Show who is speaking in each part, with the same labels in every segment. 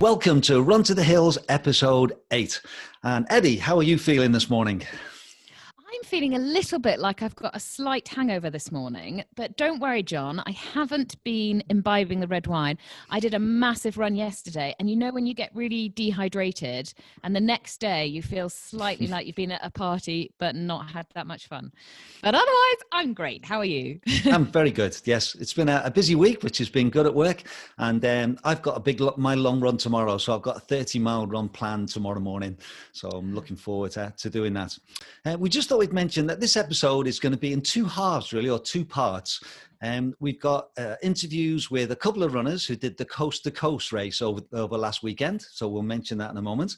Speaker 1: welcome to Run to the Hills episode 8. And Eddie, how are you feeling this morning?
Speaker 2: I'm feeling a little bit like I've got a slight hangover this morning, but don't worry, John, I haven't been imbibing the red wine. I did a massive run yesterday, and you know when you get really dehydrated and the next day you feel slightly like you've been at a party but not had that much fun. But otherwise, I'm great. How are you?
Speaker 1: I'm very good. Yes, it's been a busy week, which has been good at work. And I've got my long run tomorrow. So I've got a 30-mile run planned tomorrow morning. So I'm looking forward to doing that. We just thought we'd mention that this episode is going to be in two halves, really, or two parts. We've got interviews with a couple of runners who did the Coast to Coast race over last weekend. So we'll mention that in a moment.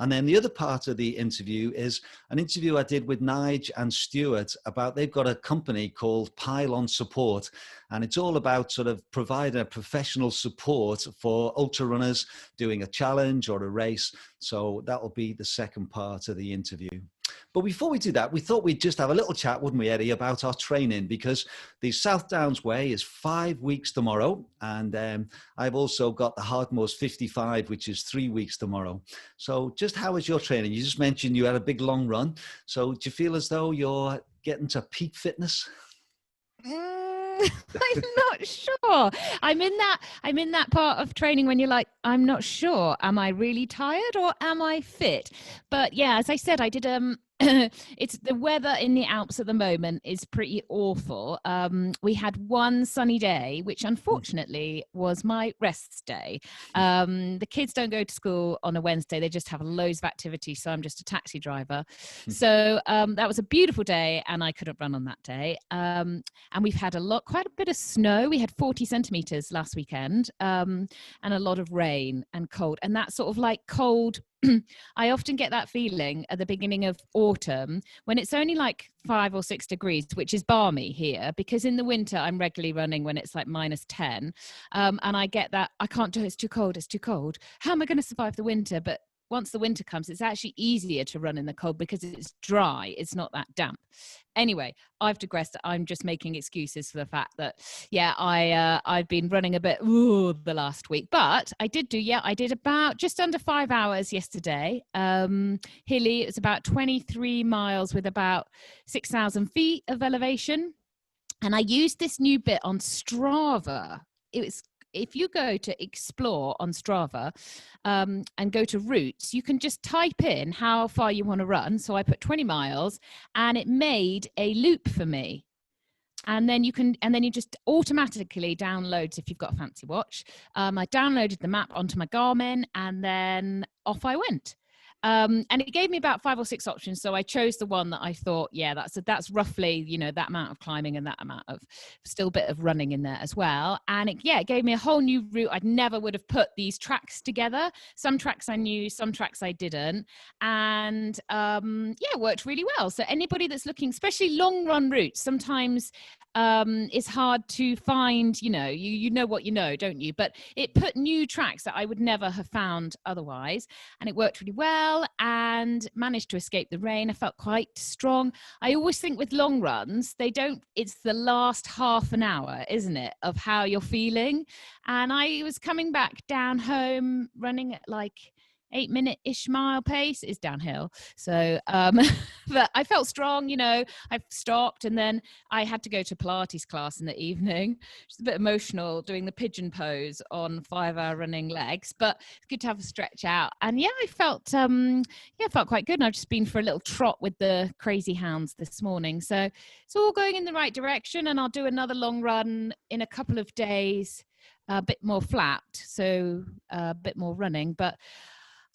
Speaker 1: And then the other part of the interview is an interview I did with Nigel and Stuart about, they've got a company called Pylon Support, and it's all about sort of providing professional support for ultra runners doing a challenge or a race. So that will be the second part of the interview. But before we do that, we thought we'd just have a little chat, wouldn't we, Eddie, about our training, because the South Downs Way is 5 weeks tomorrow. And I've also got the Hardmoors 55, which is 3 weeks tomorrow. So just how is your training? You just mentioned you had a big long run. So do you feel as though you're getting to peak fitness?
Speaker 2: I'm not sure. I'm in that part of training when you're like, I'm not sure. Am I really tired or am I fit? But yeah, as I said, I did it's the weather in the Alps at the moment is pretty awful. We had one sunny day, which unfortunately was my rest day. The kids don't go to school on a Wednesday. They just have loads of activities. So I'm just a taxi driver. So that was a beautiful day and I couldn't run on that day. And we've had quite a bit of snow. We had 40 centimeters last weekend and a lot of rain and cold. And that sort of like cold, I often get that feeling at the beginning of autumn when it's only like 5 or 6 degrees, which is balmy here, because in the winter I'm regularly running when it's like -10. And I get that I can't do it. It's too cold. How am I going to survive the winter? But once the winter comes, it's actually easier to run in the cold because it's dry. It's not that damp. Anyway, I've digressed. I'm just making excuses for the fact that, yeah, I've been running a bit the last week. But I did about just under 5 hours yesterday. Hilly, it's about 23 miles with about 6,000 feet of elevation. And I used this new bit on Strava. If you go to explore on Strava and go to routes, you can just type in how far you want to run. So I put 20 miles and it made a loop for me. And then you just automatically download, if you've got a fancy watch. I downloaded the map onto my Garmin and then off I went. And it gave me about 5 or 6 options. So I chose the one that I thought, yeah, that's roughly, that amount of climbing and that amount of still a bit of running in there as well. And it gave me a whole new route. I'd never would have put these tracks together. Some tracks I knew, some tracks I didn't. And it worked really well. So anybody that's looking, especially long run routes, sometimes it's hard to find, you know what you know, don't you? But it put new tracks that I would never have found otherwise. And it worked really well and managed to escape the rain. I felt quite strong. I always think with long runs, it's the last half an hour, isn't it, of how you're feeling. And I was coming back down home running at like 8-minute-ish mile pace. Is downhill. So, but I felt strong, I stopped and then I had to go to Pilates class in the evening. It's a bit emotional doing the pigeon pose on 5-hour running legs, but it's good to have a stretch out. And I felt quite good. And I've just been for a little trot with the crazy hounds this morning. So it's all going in the right direction. And I'll do another long run in a couple of days, a bit more flat. So a bit more running, but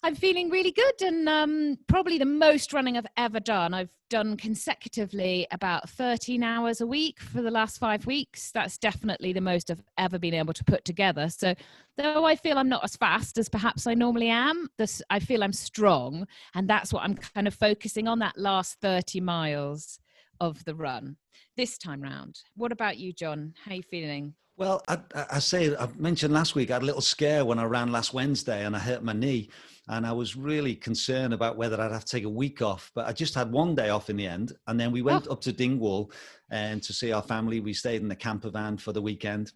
Speaker 2: I'm feeling really good and probably the most running I've ever done. I've done consecutively about 13 hours a week for the last 5 weeks. That's definitely the most I've ever been able to put together. So though I feel I'm not as fast as perhaps I normally am, I feel I'm strong. And that's what I'm kind of focusing on, that last 30 miles of the run this time round. What about you, John? How are you feeling?
Speaker 1: Well, I mentioned last week, I had a little scare when I ran last Wednesday and I hurt my knee. And I was really concerned about whether I'd have to take a week off, but I just had 1 day off in the end. And then we went up to Dingwall to see our family. We stayed in the camper van for the weekend.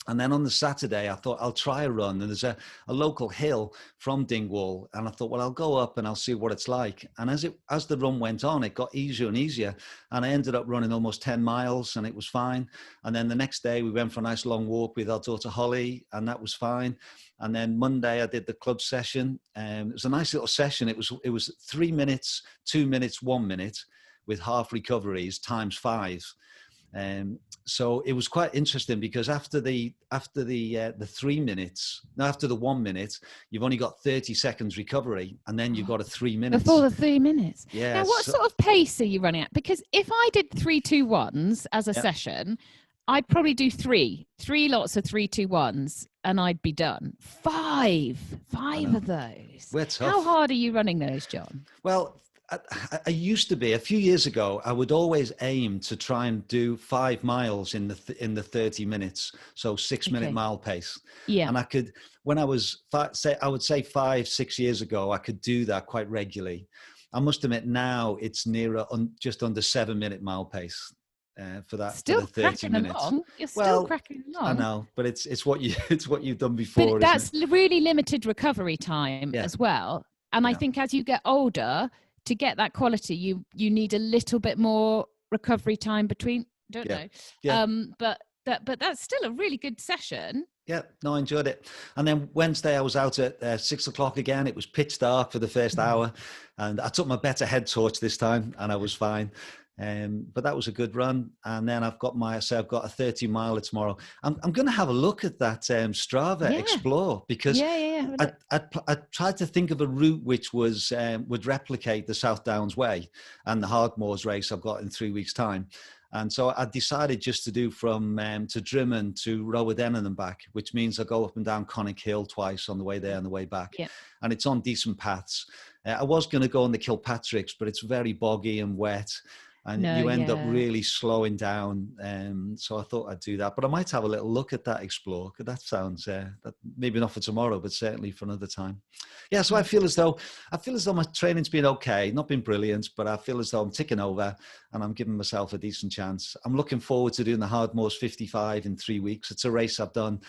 Speaker 1: And then on the Saturday, I thought I'll try a run. And there's a local hill from Dingwall. And I thought, well, I'll go up and I'll see what it's like. And as the run went on, it got easier and easier. And I ended up running almost 10 miles and it was fine. And then the next day we went for a nice long walk with our daughter Holly, and that was fine. And then Monday I did the club session. It was a nice little session. It was 3 minutes, 2 minutes, 1 minute with half recoveries times 5. So it was quite interesting because after the 3 minutes, after the 1 minute, you've only got 30 seconds recovery, and then you've got a 3 minutes.
Speaker 2: Before the 3 minutes.
Speaker 1: Yeah.
Speaker 2: Now, what sort of pace are you running at? Because if I did 3-2-1s as a session, I'd probably do three lots of 3-2-1s, and I'd be done. Five of those.
Speaker 1: We're tough.
Speaker 2: How hard are you running those, John?
Speaker 1: Well, I used to be, a few years ago, I would always aim to try and do 5 miles in the 30 minutes. So 6-minute mile pace. Yeah. And I could, when I was, I would say 5-6 years ago, I could do that quite regularly. I must admit now it's nearer just under 7-minute mile pace. For that,
Speaker 2: still
Speaker 1: for the 30 minutes.
Speaker 2: Along. You're still cracking along.
Speaker 1: I know, but it's what you've done before.
Speaker 2: But that's really limited recovery time as well. And I think as you get older, to get that quality, you need a little bit more recovery time between. Don't know. Yeah. But that's still a really good session.
Speaker 1: Yeah, no, I enjoyed it. And then Wednesday I was out at 6 o'clock again. It was pitch dark for the first hour, and I took my better head torch this time, and I was fine. But that was a good run. And then I've got a 30 miler tomorrow. I'm going to have a look at that Strava Explore, because I tried to think of a route which would replicate the South Downs Way and the Hardmoors race I've got in 3 weeks' time. And so I decided just to do from to Drimmen to Rowadennan and back, which means I go up and down Connick Hill twice on the way there and the way back. Yeah. And it's on decent paths. I was going to go on the Kilpatricks, but it's very boggy and wet. And you end up really slowing down. So I thought I'd do that. But I might have a little look at that Explore, because that sounds, maybe not for tomorrow, but certainly for another time. Yeah, so I feel as though my training's been okay, not been brilliant, but I feel as though I'm ticking over and I'm giving myself a decent chance. I'm looking forward to doing the Hardmoors 55 in 3 weeks. It's a race I've done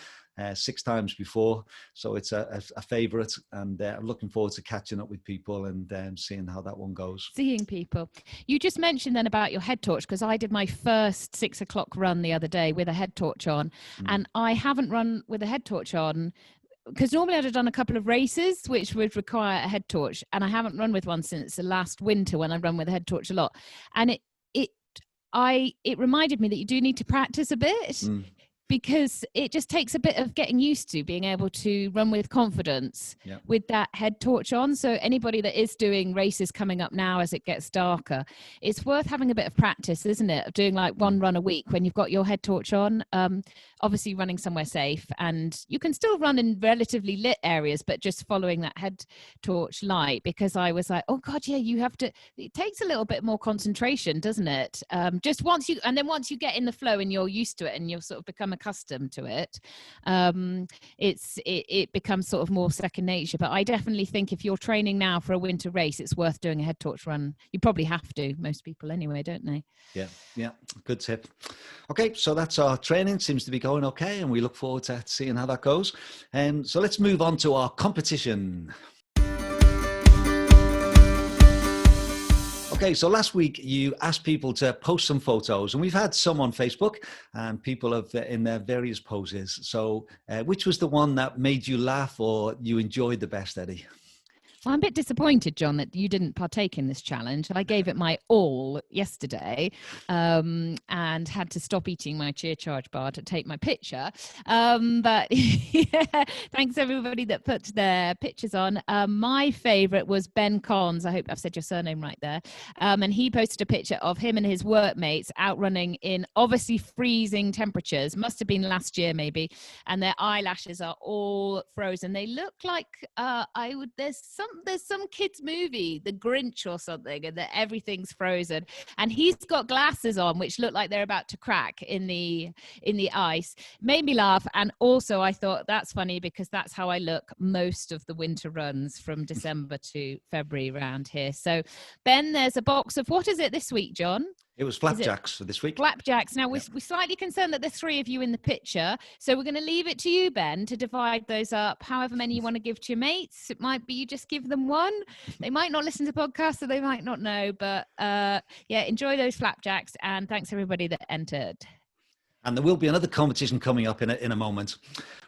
Speaker 1: 6 times before, so it's a favourite, and I'm looking forward to catching up with people and seeing how that one goes.
Speaker 2: Seeing people. You just mentioned then about your head torch, because I did my first 6 o'clock run the other day with a head torch on, and I haven't run with a head torch on because normally I'd have done a couple of races which would require a head torch, and I haven't run with one since the last winter when I run with a head torch a lot, and it reminded me that you do need to practice a bit. Because it just takes a bit of getting used to being able to run with confidence with that head torch on. So anybody that is doing races coming up now as it gets darker, it's worth having a bit of practice, isn't it? Of doing like one run a week when you've got your head torch on. Obviously running somewhere safe, and you can still run in relatively lit areas, but just following that head torch light, because I was like, oh God, you have to, it takes a little bit more concentration, doesn't it? Just once you get in the flow and you're used to it and you'll sort of become accustomed to it, it becomes sort of more second nature. But I definitely think if you're training now for a winter race, it's worth doing a head torch run. You probably have to, most people anyway, don't they? Yeah, good tip. Okay, so that's our training. Seems to be going okay, and we look forward to seeing how that goes. So let's move on to our competition. Okay, so last week you asked people to post some photos, and we've had some on Facebook, and people have in their various poses. So which was the one that made you laugh or you enjoyed the best, Eddie? Well, I'm a bit disappointed, John, that you didn't partake in this challenge. I gave it my all yesterday and had to stop eating my cheer charge bar to take my picture. But yeah, thanks everybody that put their pictures on. My favourite was Ben Cons. I hope I've said your surname right there. And he posted a picture of him and his workmates out running in obviously freezing temperatures. Must have been last year maybe. And their eyelashes are all frozen. They look like there's some kids movie, The Grinch or something, and that everything's frozen, and he's got glasses on which look like they're about to crack in the ice. Made me laugh, and also I thought that's funny because that's how I look most of the winter runs from December to February around here. So Ben, there's a box of, what is it this week, John?
Speaker 1: It was
Speaker 2: Is it
Speaker 1: flapjacks for this week.
Speaker 2: flapjacks? Now,
Speaker 1: Yep.
Speaker 2: we're slightly concerned that there's 3 of you in the picture. So we're going to leave it to you, Ben, to divide those up however many you want to give to your mates. It might be you just give them one. They might not listen to podcasts, so they might not know. But yeah, enjoy those flapjacks. And thanks, everybody that entered.
Speaker 1: And there will be another competition coming up in a moment.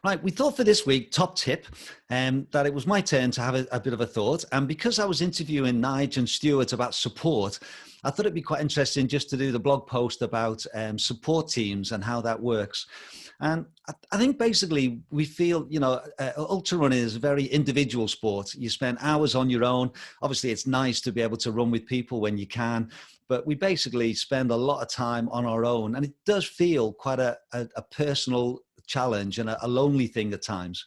Speaker 1: Right, we thought for this week, top tip, that it was my turn to have a bit of a thought. And because I was interviewing Nigel and Stuart about support, I thought it'd be quite interesting just to do the blog post about support teams and how that works. And I think basically we feel, ultra running is a very individual sport. You spend hours on your own. Obviously, it's nice to be able to run with people when you can, but we basically spend a lot of time on our own. And it does feel quite a personal challenge and a lonely thing at times.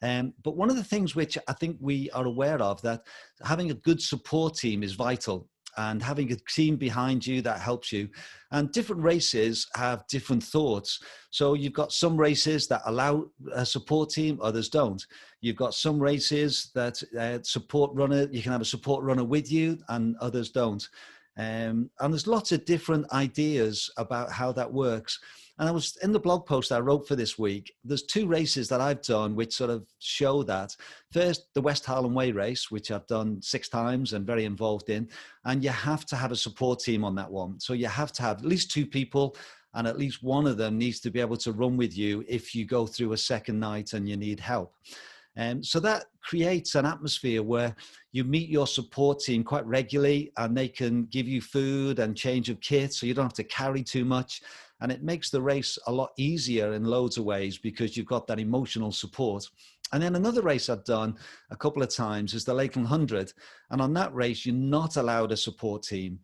Speaker 1: But one of the things which I think we are aware of, that having a good support team is vital. And having a team behind you that helps you. And different races have different thoughts. So you've got some races that allow a support team, others don't. You've got some races that you can have a support runner with you and others don't. And there's lots of different ideas about how that works. And I was in the blog post I wrote for this week, there's 2 races that I've done which sort of show that. First, the West Highland Way race, which I've done 6 times and very involved in. And you have to have a support team on that one. So you have to have at least 2 people, and at least one of them needs to be able to run with you if you go through a second night and you need help. So that creates an atmosphere where you meet your support team quite regularly, and they can give you food and change of kit, so you don't have to carry too much. And it makes the race a lot easier in loads of ways because you've got that emotional support. And then another race I've done a couple of times is the Lakeland 100. And on that race, you're not allowed a support team.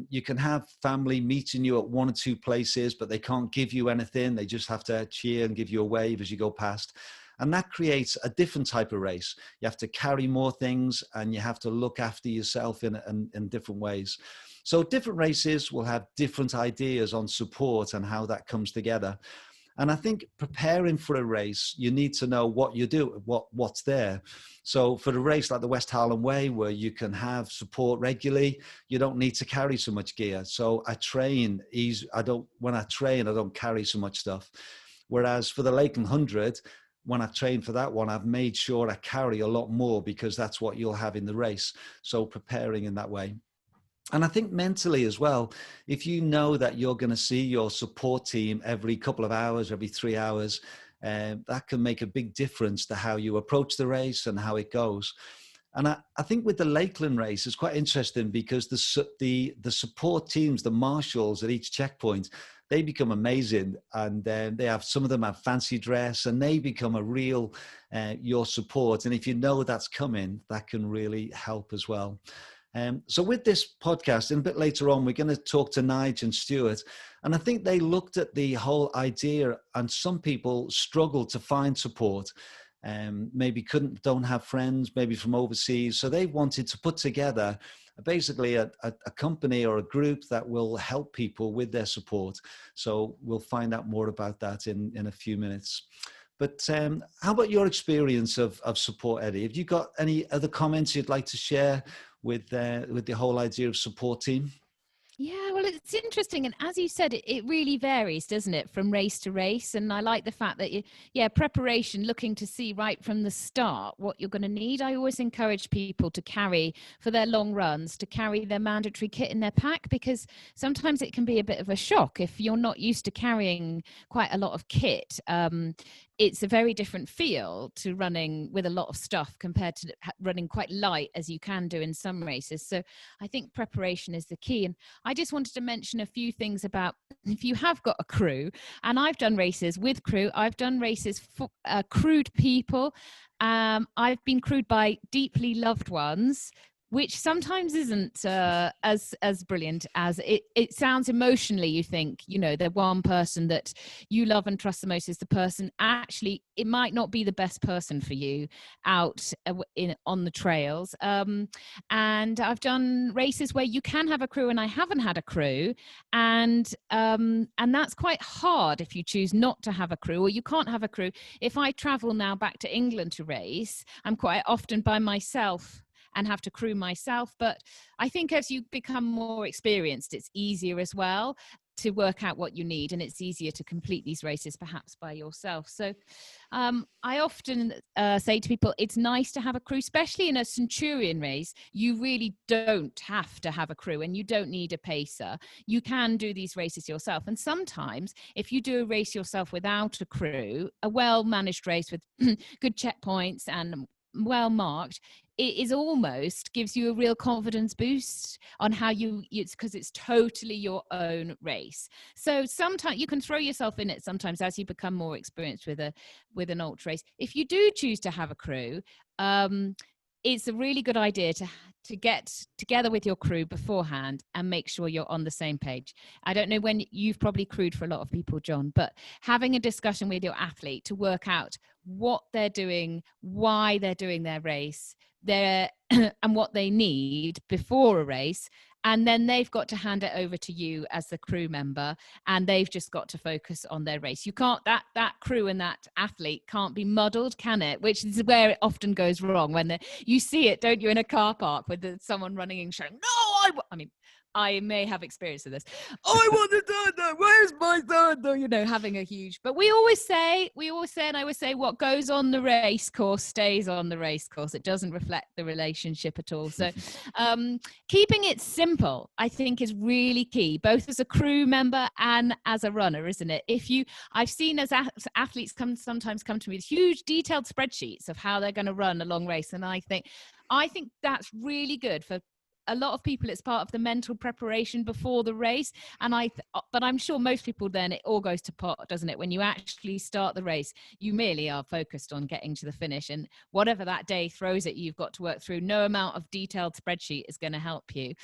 Speaker 1: You can have family meeting you at 1 or 2 places, but they can't give you anything. They just have to cheer and give you a wave as you go past. And that creates a different type of race. You have to carry more things, and you have to look after yourself in different ways. So different races will have different ideas on support and how that comes together. And I think preparing for a race, you need to know what you do, what's there. So for a race like the West Highland Way, where you can have support regularly, you don't need to carry so much gear. So I train easy. When I train, I don't carry so much stuff. Whereas for the Lakeland 100, when I train for that one, I've made sure I carry a lot more because that's what you'll have in the race. So preparing in that way. And I think mentally as well, if you know that you're going to see your support team every couple of hours, every 3 hours, that can make a big difference to how you approach the race and how it goes. And I think with the Lakeland race, it's quite interesting because the support teams, the marshals at each checkpoint, they become amazing. And some of them have fancy dress, and they become a real, your support. And if you know that's coming, that can really help as well. So with this podcast, and a bit later on, we're going to talk to Nigel and Stuart. And I think they looked at the whole idea, and some people struggle to find support. Maybe don't have friends, maybe from overseas. So they wanted to put together basically a company or a group that will help people with their support. So we'll find out more about that in a few minutes. But how about your experience of support, Eddie? Have you got any other comments you'd like to share with the whole idea of support team?
Speaker 2: Yeah, well, it's interesting. And as you said, it really varies, doesn't it, from race to race? And I like the fact that, preparation, looking to see right from the start what you're going to need. I always encourage people to carry, for their long runs, to carry their mandatory kit in their pack, because sometimes it can be a bit of a shock if you're not used to carrying quite a lot of kit. It's a very different feel to running with a lot of stuff compared to running quite light, as you can do in some races. So I think preparation is the key. And I just wanted to mention a few things about if you have got a crew, and I've done races with crew, I've done races for crewed people. I've been crewed by deeply loved ones, which sometimes isn't as brilliant as it sounds emotionally. You think, the one person that you love and trust the most is the person. Actually, it might not be the best person for you out on the trails. And I've done races where you can have a crew, and I haven't had a crew. And that's quite hard if you choose not to have a crew, or you can't have a crew. If I travel now back to England to race, I'm quite often by myself and have to crew myself. But I think as you become more experienced, it's easier as well to work out what you need, and it's easier to complete these races perhaps by yourself. So I often say to people, it's nice to have a crew, especially in a Centurion race. You really don't have to have a crew, and you don't need a pacer. You can do these races yourself. And sometimes if you do a race yourself without a crew, a well-managed race with good checkpoints and well marked, it is almost gives you a real confidence boost on how it's because it's totally your own race. So sometimes you can throw yourself in it sometimes as you become more experienced with an ultra race. If you do choose to have a crew, it's a really good idea to get together with your crew beforehand and make sure you're on the same page. I don't know when you've probably crewed for a lot of people, John, but having a discussion with your athlete to work out what they're doing, why they're doing their race, and what they need before a race. And then they've got to hand it over to you as the crew member, and they've just got to focus on their race. You can't, that crew and that athlete can't be muddled, can it? Which is where it often goes wrong when you see it, don't you, in a car park with someone running and shouting, no, I mean, I may have experience of this. I want the thunder. Where's my thunder? You know, having a huge. But we always say, and I always say, what goes on the race course stays on the race course. It doesn't reflect the relationship at all. So, keeping it simple, I think, is really key, both as a crew member and as a runner, isn't it? I've seen as athletes sometimes come to me with huge detailed spreadsheets of how they're going to run a long race, and I think that's really good for a lot of people. It's part of the mental preparation before the race, but I'm sure most people, then it all goes to pot, doesn't it? When you actually start the race, you merely are focused on getting to the finish, and whatever that day throws at you, you've got to work through. No amount of detailed spreadsheet is going to help you.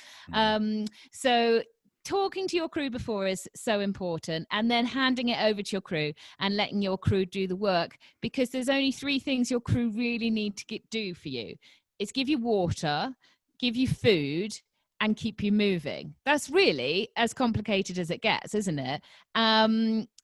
Speaker 2: So talking to your crew before is so important, and then handing it over to your crew and letting your crew do the work, because there's only 3 things your crew really need to do for you. It's give you water, give you food, and keep you moving. That's really as complicated as it gets, isn't it?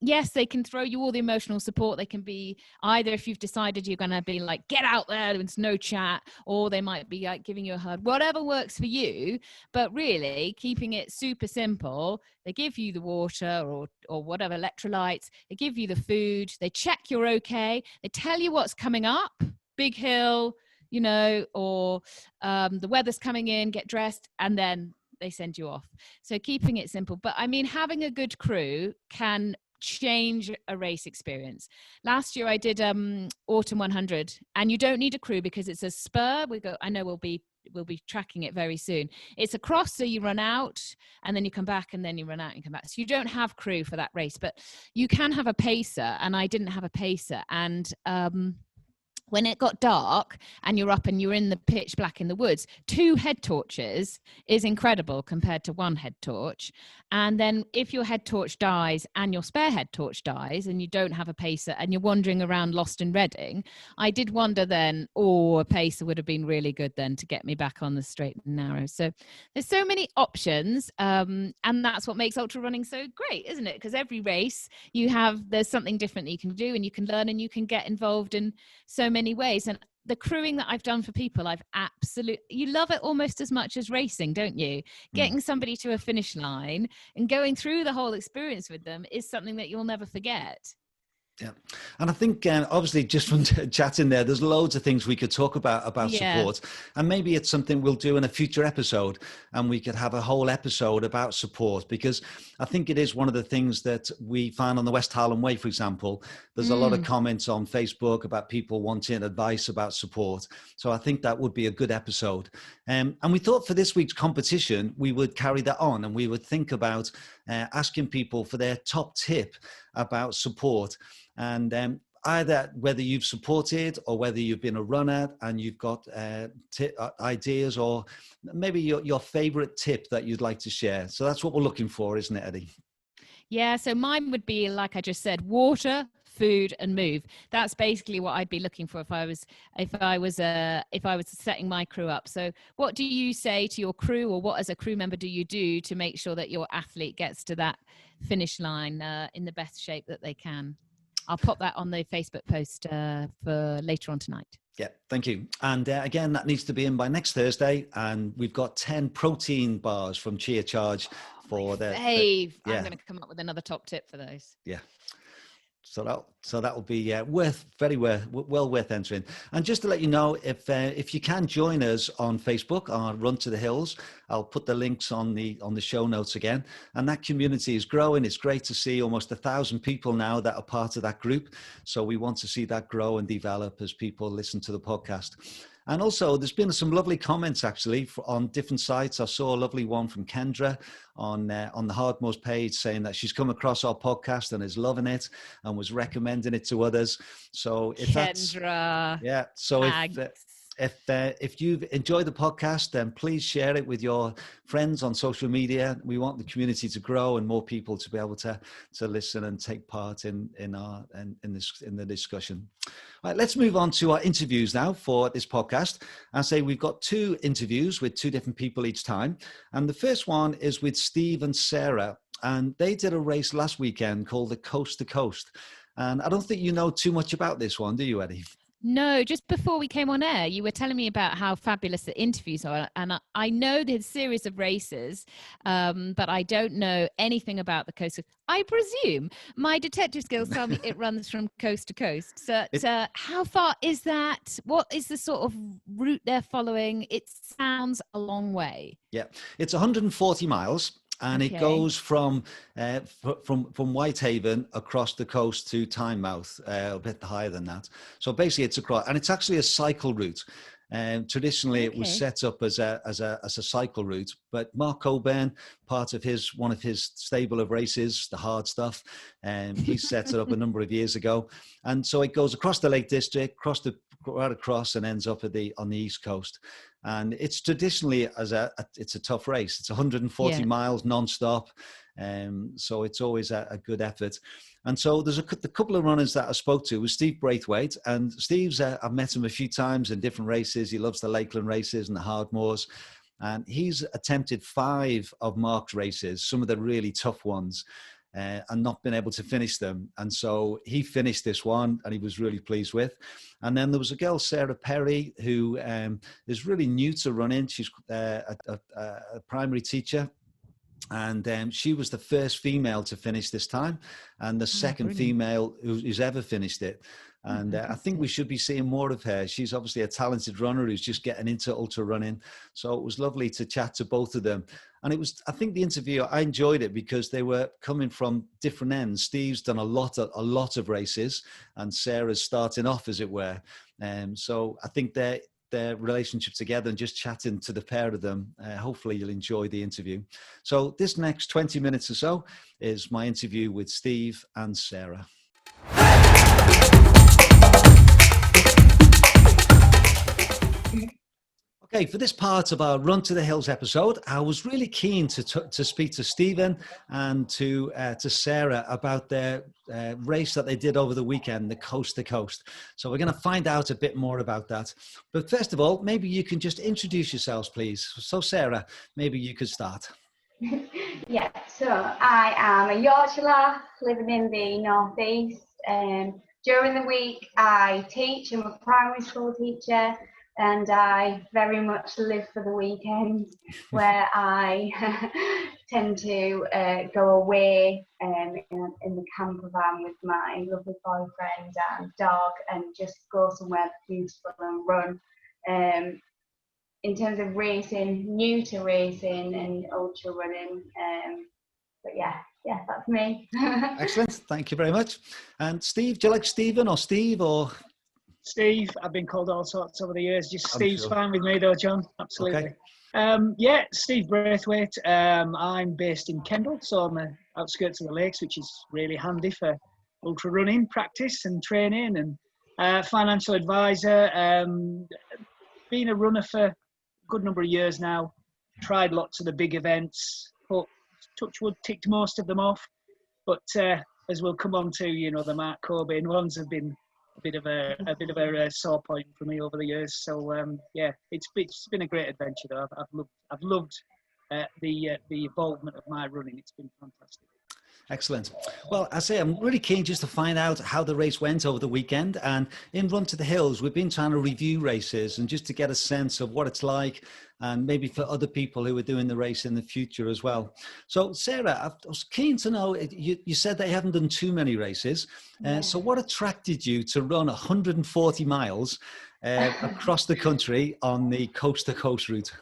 Speaker 2: Yes, they can throw you all the emotional support. They can be either, if you've decided you're going to be like, get out there, there's no chat, or they might be like giving you a hug, whatever works for you. But really keeping it super simple. They give you the water or whatever, electrolytes. They give you the food. They check you're okay. They tell you what's coming up, big hill, you know, or the weather's coming in, get dressed, and then they send you off. So keeping it simple. But I mean, having a good crew can change a race experience. Last year I did Autumn 100, and you don't need a crew because it's a spur. I know we'll be tracking it very soon. It's a cross, so you run out and then you come back, and then you run out and come back. So you don't have crew for that race, but you can have a pacer, and I didn't have a pacer. And when it got dark and you're up and you're in the pitch black in the woods, 2 head torches is incredible compared to 1 head torch. And then if your head torch dies and your spare head torch dies and you don't have a pacer and you're wandering around lost in Reading, I did wonder then, a pacer would have been really good then to get me back on the straight and narrow. So there's so many options, and that's what makes ultra running so great, isn't it? Because every race there's something different that you can do, and you can learn, and you can get involved in so many ways. And the crewing that I've done for people, you love it almost as much as racing, don't you? Getting somebody to a finish line and going through the whole experience with them is something that you'll never forget.
Speaker 1: Yeah. And I think obviously just from chatting there's loads of things we could talk about support, and maybe it's something we'll do in a future episode, and we could have a whole episode about support, because I think it is one of the things that we find on the West Highland Way, for example. There's a lot of comments on Facebook about people wanting advice about support. So I think that would be a good episode. And we thought for this week's competition, we would carry that on, and we would think about asking people for their top tip about support. And either whether you've supported or whether you've been a runner and you've got ideas, or maybe your favorite tip that you'd like to share. So that's what we're looking for, isn't it, Eddie?
Speaker 2: Yeah, so mine would be, like I just said, water, food, and move. That's basically what I'd be looking for if I was setting my crew up. So what do you say to your crew, or what as a crew member do you do to make sure that your athlete gets to that finish line in the best shape that they can? I'll pop that on the Facebook post for later on tonight.
Speaker 1: Yeah, thank you. And again, that needs to be in by next Thursday. And we've got 10 protein bars from Chia Charge for
Speaker 2: fave. I'm
Speaker 1: yeah,
Speaker 2: going to come up with another top tip for those.
Speaker 1: yeah. So that will be well worth entering. And just to let you know, if you can join us on Facebook on Run to the Hills, I'll put the links on the show notes again. And that community is growing. It's great to see almost 1,000 people now that are part of that group. So we want to see that grow and develop as people listen to the podcast. And also, there's been some lovely comments actually on different sites. I saw a lovely one from Kendra on the Hardmore's page saying that she's come across our podcast and is loving it and was recommending it to others. So if
Speaker 2: Kendra,
Speaker 1: yeah, so if you've enjoyed the podcast, then please share it with your friends on social media. We want the community to grow and more people to be able to listen and take part in the discussion. All right, let's move on to our interviews now for this podcast. I say we've got 2 interviews with 2 different people each time, and the first one is with Steve and Sarah, and they did a race last weekend called the Coast to Coast. And I don't think you know too much about this one, do you, Eddie?
Speaker 2: No, just before we came on air, you were telling me about how fabulous the interviews are. And I know the series of races, but I don't know anything about the coast. I presume my detective skills tell me it runs from coast to coast. So how far is that? What is the sort of route they're following? It sounds a long way.
Speaker 1: Yeah, it's 140 miles. And it goes from Whitehaven across the coast to Tynemouth, a bit higher than that. So basically, it's across, and it's actually a cycle route. Traditionally, it was set up as a cycle route, but Mark Coburn, part of one of his stable of races, the hard stuff, he set it up a number of years ago, and so it goes across the Lake District, right across, and ends up on the East Coast. And it's traditionally it's a tough race. It's 140 miles non-stop. So it's always a good effort. And so there's a couple of runners that I spoke to was Steve Braithwaite. And Steve's, I've met him a few times in different races. He loves the Lakeland races and the Hardmoors. And he's attempted 5 of Mark's races, some of the really tough ones, and not been able to finish them. And so he finished this one and he was really pleased with. And then there was a girl, Sarah Perry, who is really new to running. She's a primary teacher. And she was the first female to finish this time and the second female who's ever finished it. And I think we should be seeing more of her. She's obviously a talented runner who's just getting into ultra running. So it was lovely to chat to both of them. And I think the interview, I enjoyed it because they were coming from different ends. Steve's done a lot of races and Sarah's starting off, as it were. So I think their relationship together and just chatting to the pair of them, hopefully you'll enjoy the interview. So this next 20 minutes or so is my interview with Steve and Sarah. Okay, for this part of our Run to the Hills episode, I was really keen to speak to Stephen and to Sarah about their race that they did over the weekend, the Coast to Coast. So we're going to find out a bit more about that. But first of all, maybe you can just introduce yourselves, please. So Sarah, maybe you could start.
Speaker 3: Yeah, so I am a Yorkshire lass living in the northeast. During the week, I teach. I'm a primary school teacher. And I very much live for the weekend, where I tend to go away in the camper van with my lovely boyfriend and dog and just go somewhere beautiful and run. In terms of racing, new to racing and ultra running. But yeah, that's me.
Speaker 1: Excellent. Thank you very much. And Steve, do you like Stephen or Steve or...
Speaker 4: Steve, I've been called all sorts over the years. Just Steve's fine with me though, John. Absolutely.
Speaker 1: Okay.
Speaker 4: Steve Braithwaite. I'm based in Kendal, so I'm the outskirts of the lakes, which is really handy for ultra running practice and training. And financial advisor. Been a runner for a good number of years now. Tried lots of the big events, but touch wood, ticked most of them off. But as we'll come on to, the Mark Coburn ones have been a bit of a sore point for me over the years. So it's been a great adventure though. I've loved the involvement of my running. It's been fantastic.
Speaker 1: Excellent. Well, I say I'm really keen just to find out how the race went over the weekend. And in Run to the Hills, we've been trying to review races and just to get a sense of what it's like, and maybe for other people who are doing the race in the future as well. So, Sarah, I was keen to know, you said that you haven't done too many races. So what attracted you to run 140 miles across the country on the coast-to-coast route?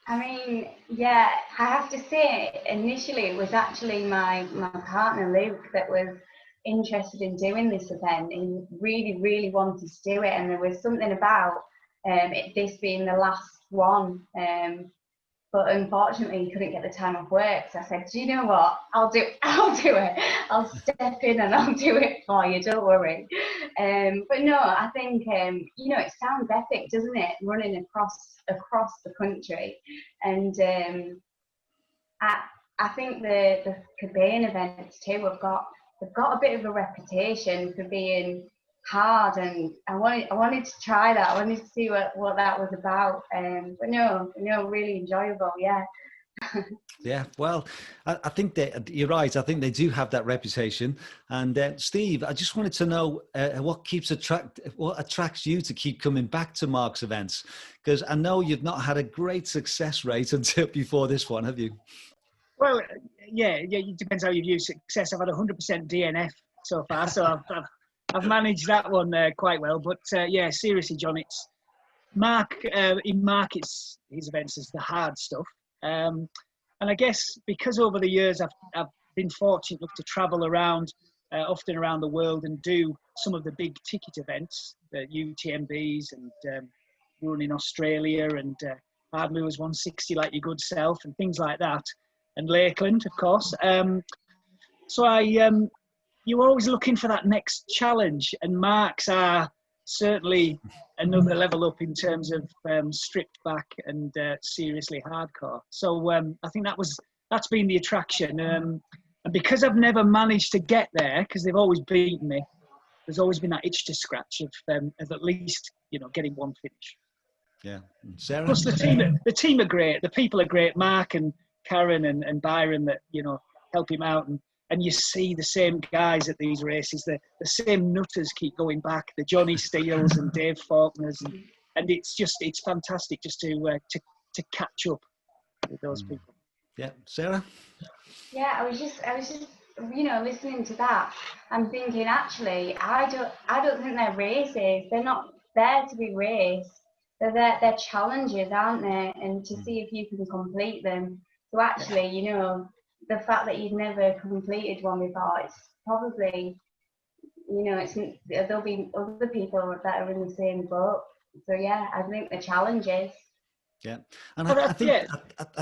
Speaker 3: I mean, yeah, I have to say, initially it was actually my partner Luke that was interested in doing this event. He really, really wanted to do it, and there was something about this being the last one. But unfortunately, he couldn't get the time off work. So I said, "Do you know what? I'll do it. I'll step in and I'll do it for you. Don't worry." But no, I think it sounds epic, doesn't it? Running across the country, and I think the Cabane events too have got a bit of a reputation for being hard, and I wanted to try that. I wanted to see what that was about. But no, really enjoyable. Yeah.
Speaker 1: Yeah, well, I think that you're right. I think they do have that reputation. And Steve, I just wanted to know what attracts you to keep coming back to Mark's events, because I know you've not had a great success rate until before this one, have you?
Speaker 4: Well, yeah, it depends how you view success. I've had 100% DNF so far, so I've managed that one quite well. But yeah, seriously, John, it's Mark. He markets his events as the hard stuff, and I guess because over the years I've been fortunate enough to travel around, often around the world, and do some of the big ticket events, the UTMBs, and run in Australia, and Hardmoors 160 like your good self, and things like that, and Lakeland, of course. So you're always looking for that next challenge, and Marks are certainly another level up in terms of stripped back and seriously hardcore. So I think that's been the attraction. And because I've never managed to get there, because they've always beaten me, there's always been that itch to scratch of at least getting one finish.
Speaker 1: Yeah, Sarah.
Speaker 4: Plus the team are great. The people are great. Mark and Karen and Byron that help him out, and you see the same guys at these races. The same nutters keep going back. The Johnny Steeles and Dave Faulkners, and it's fantastic just to catch up with those people.
Speaker 1: Yeah, Sarah.
Speaker 3: Yeah, I was just listening to that. I'm thinking, actually, I don't think they're races. They're not there to be raced. They're challenges, aren't they? And to see if you can complete them. So actually, the fact that you've never completed one before, it's probably, there'll be other people that are in the same boat. So yeah, I think the challenges.
Speaker 1: Yeah, and I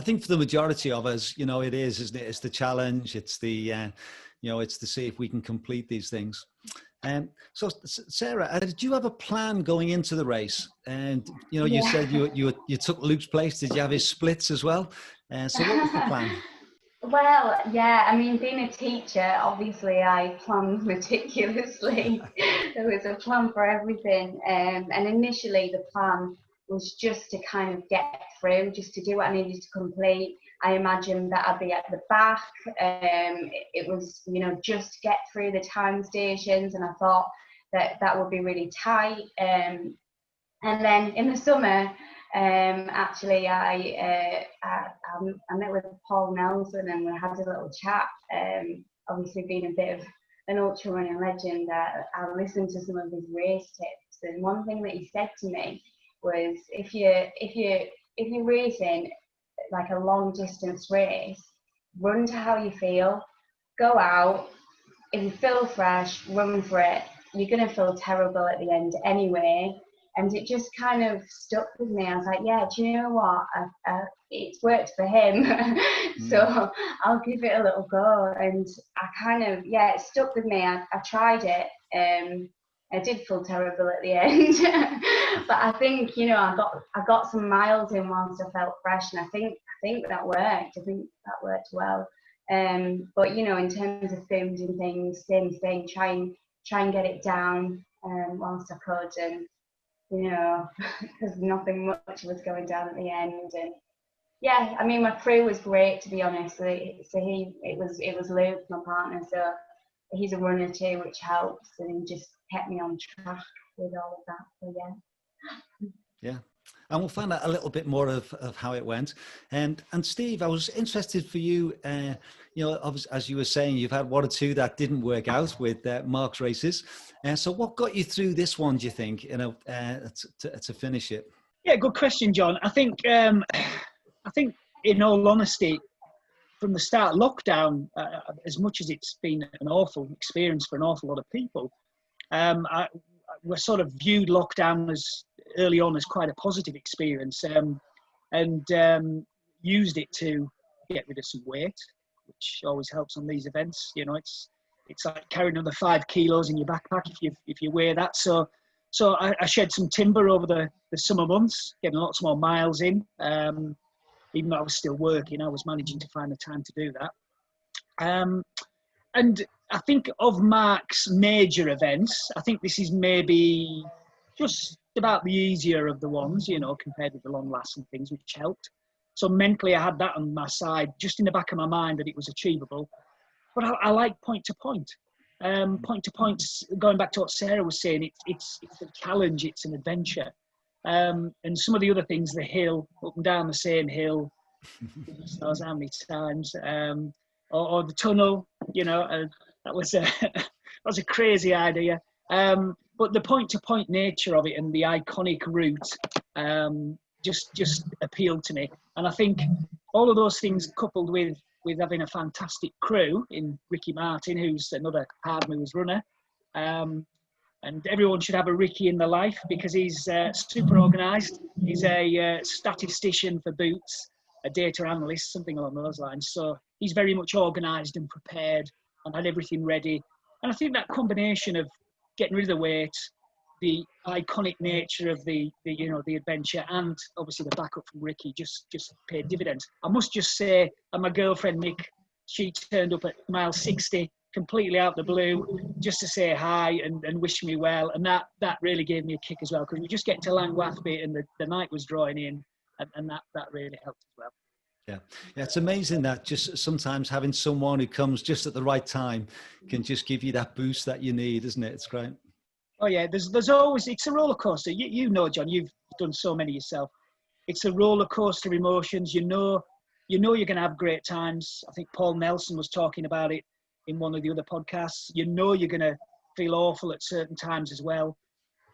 Speaker 1: think for the majority of us, it is, isn't it? It's the challenge. It's the, it's to see if we can complete these things. So Sarah, did you have a plan going into the race? And you said you took Luke's place. Did you have his splits as well? So what was the plan?
Speaker 3: Well, yeah, I mean, being a teacher, obviously I planned meticulously. There was a plan for everything. And initially the plan was just to kind of get through, just to do what I needed to complete. I imagined that I'd be at the back. It was, just get through the time stations, and I thought that would be really tight. And then in the summer, actually, I met with Paul Nelson and we had a little chat. Obviously, being a bit of an ultra running legend, I listened to some of his race tips, and one thing that he said to me was, if you're racing like a long distance race, run to how you feel. Go out. If you feel fresh, run for it. You're going to feel terrible at the end anyway. And it just kind of stuck with me. I was like, yeah, do you know what? It's worked for him. So I'll give it a little go. And I kind of, it stuck with me. I tried it. I did feel terrible at the end. But I think, I got some miles in whilst I felt fresh. And I think that worked. I think that worked well. But, in terms of food and things, same thing, try and get it down whilst I could. And, because nothing much was going down at the end. And yeah, I mean, my crew was great, to be honest. So it was Luke, my partner, so he's a runner too, which helps, and he just kept me on track with all of that. So yeah.
Speaker 1: Yeah. And we'll find out a little bit more of how it went. And Steve, I was interested for you, obviously, as you were saying, you've had one or two that didn't work out with Mark's races. So what got you through this one, do you think, to finish it?
Speaker 4: Yeah, good question, John. I think in all honesty, from the start of lockdown, as much as it's been an awful experience for an awful lot of people, we sort of viewed lockdown as early on as quite a positive experience, and used it to get rid of some weight, which always helps on these events. You know, it's like carrying another 5 kilos in your backpack if you wear that. So I shed some timber over the summer months, getting lots more miles in. Even though I was still working, I was managing to find the time to do that. And I think of Mark's major events, I think this is maybe just about the easier of the ones, you know, compared with the long lasts and things, which helped. So mentally, I had that on my side, just in the back of my mind that it was achievable. But I like point to point. Point to point, going back to what Sarah was saying, it's a challenge, it's an adventure. And some of the other things, the hill, up and down the same hill, goodness knows how many times, or the tunnel, you know, that was a crazy idea. But the point-to-point nature of it and the iconic route just appealed to me. And I think all of those things, coupled with having a fantastic crew in Ricky Martin, who's another hard-nosed runner, and everyone should have a Ricky in their life because he's super organised. He's a statistician for Boots, a data analyst, something along those lines. So he's very much organised and prepared and had everything ready. And I think that combination of getting rid of the weight, the iconic nature of the adventure, and obviously the backup from Ricky just paid dividends. I must just say, and my girlfriend Mick, she turned up at mile 60, completely out the blue, just to say hi and wish me well, and that really gave me a kick as well, because we just get to Langwathby and the night was drawing in, and that really helped as well.
Speaker 1: Yeah, it's amazing that just sometimes having someone who comes just at the right time can just give you that boost that you need, isn't it? It's great.
Speaker 4: Oh yeah, there's always, it's a roller coaster. You know, John, you've done so many yourself. It's a roller coaster of emotions. You know you're going to have great times. I think Paul Nelson was talking about it in one of the other podcasts. You know you're going to feel awful at certain times as well.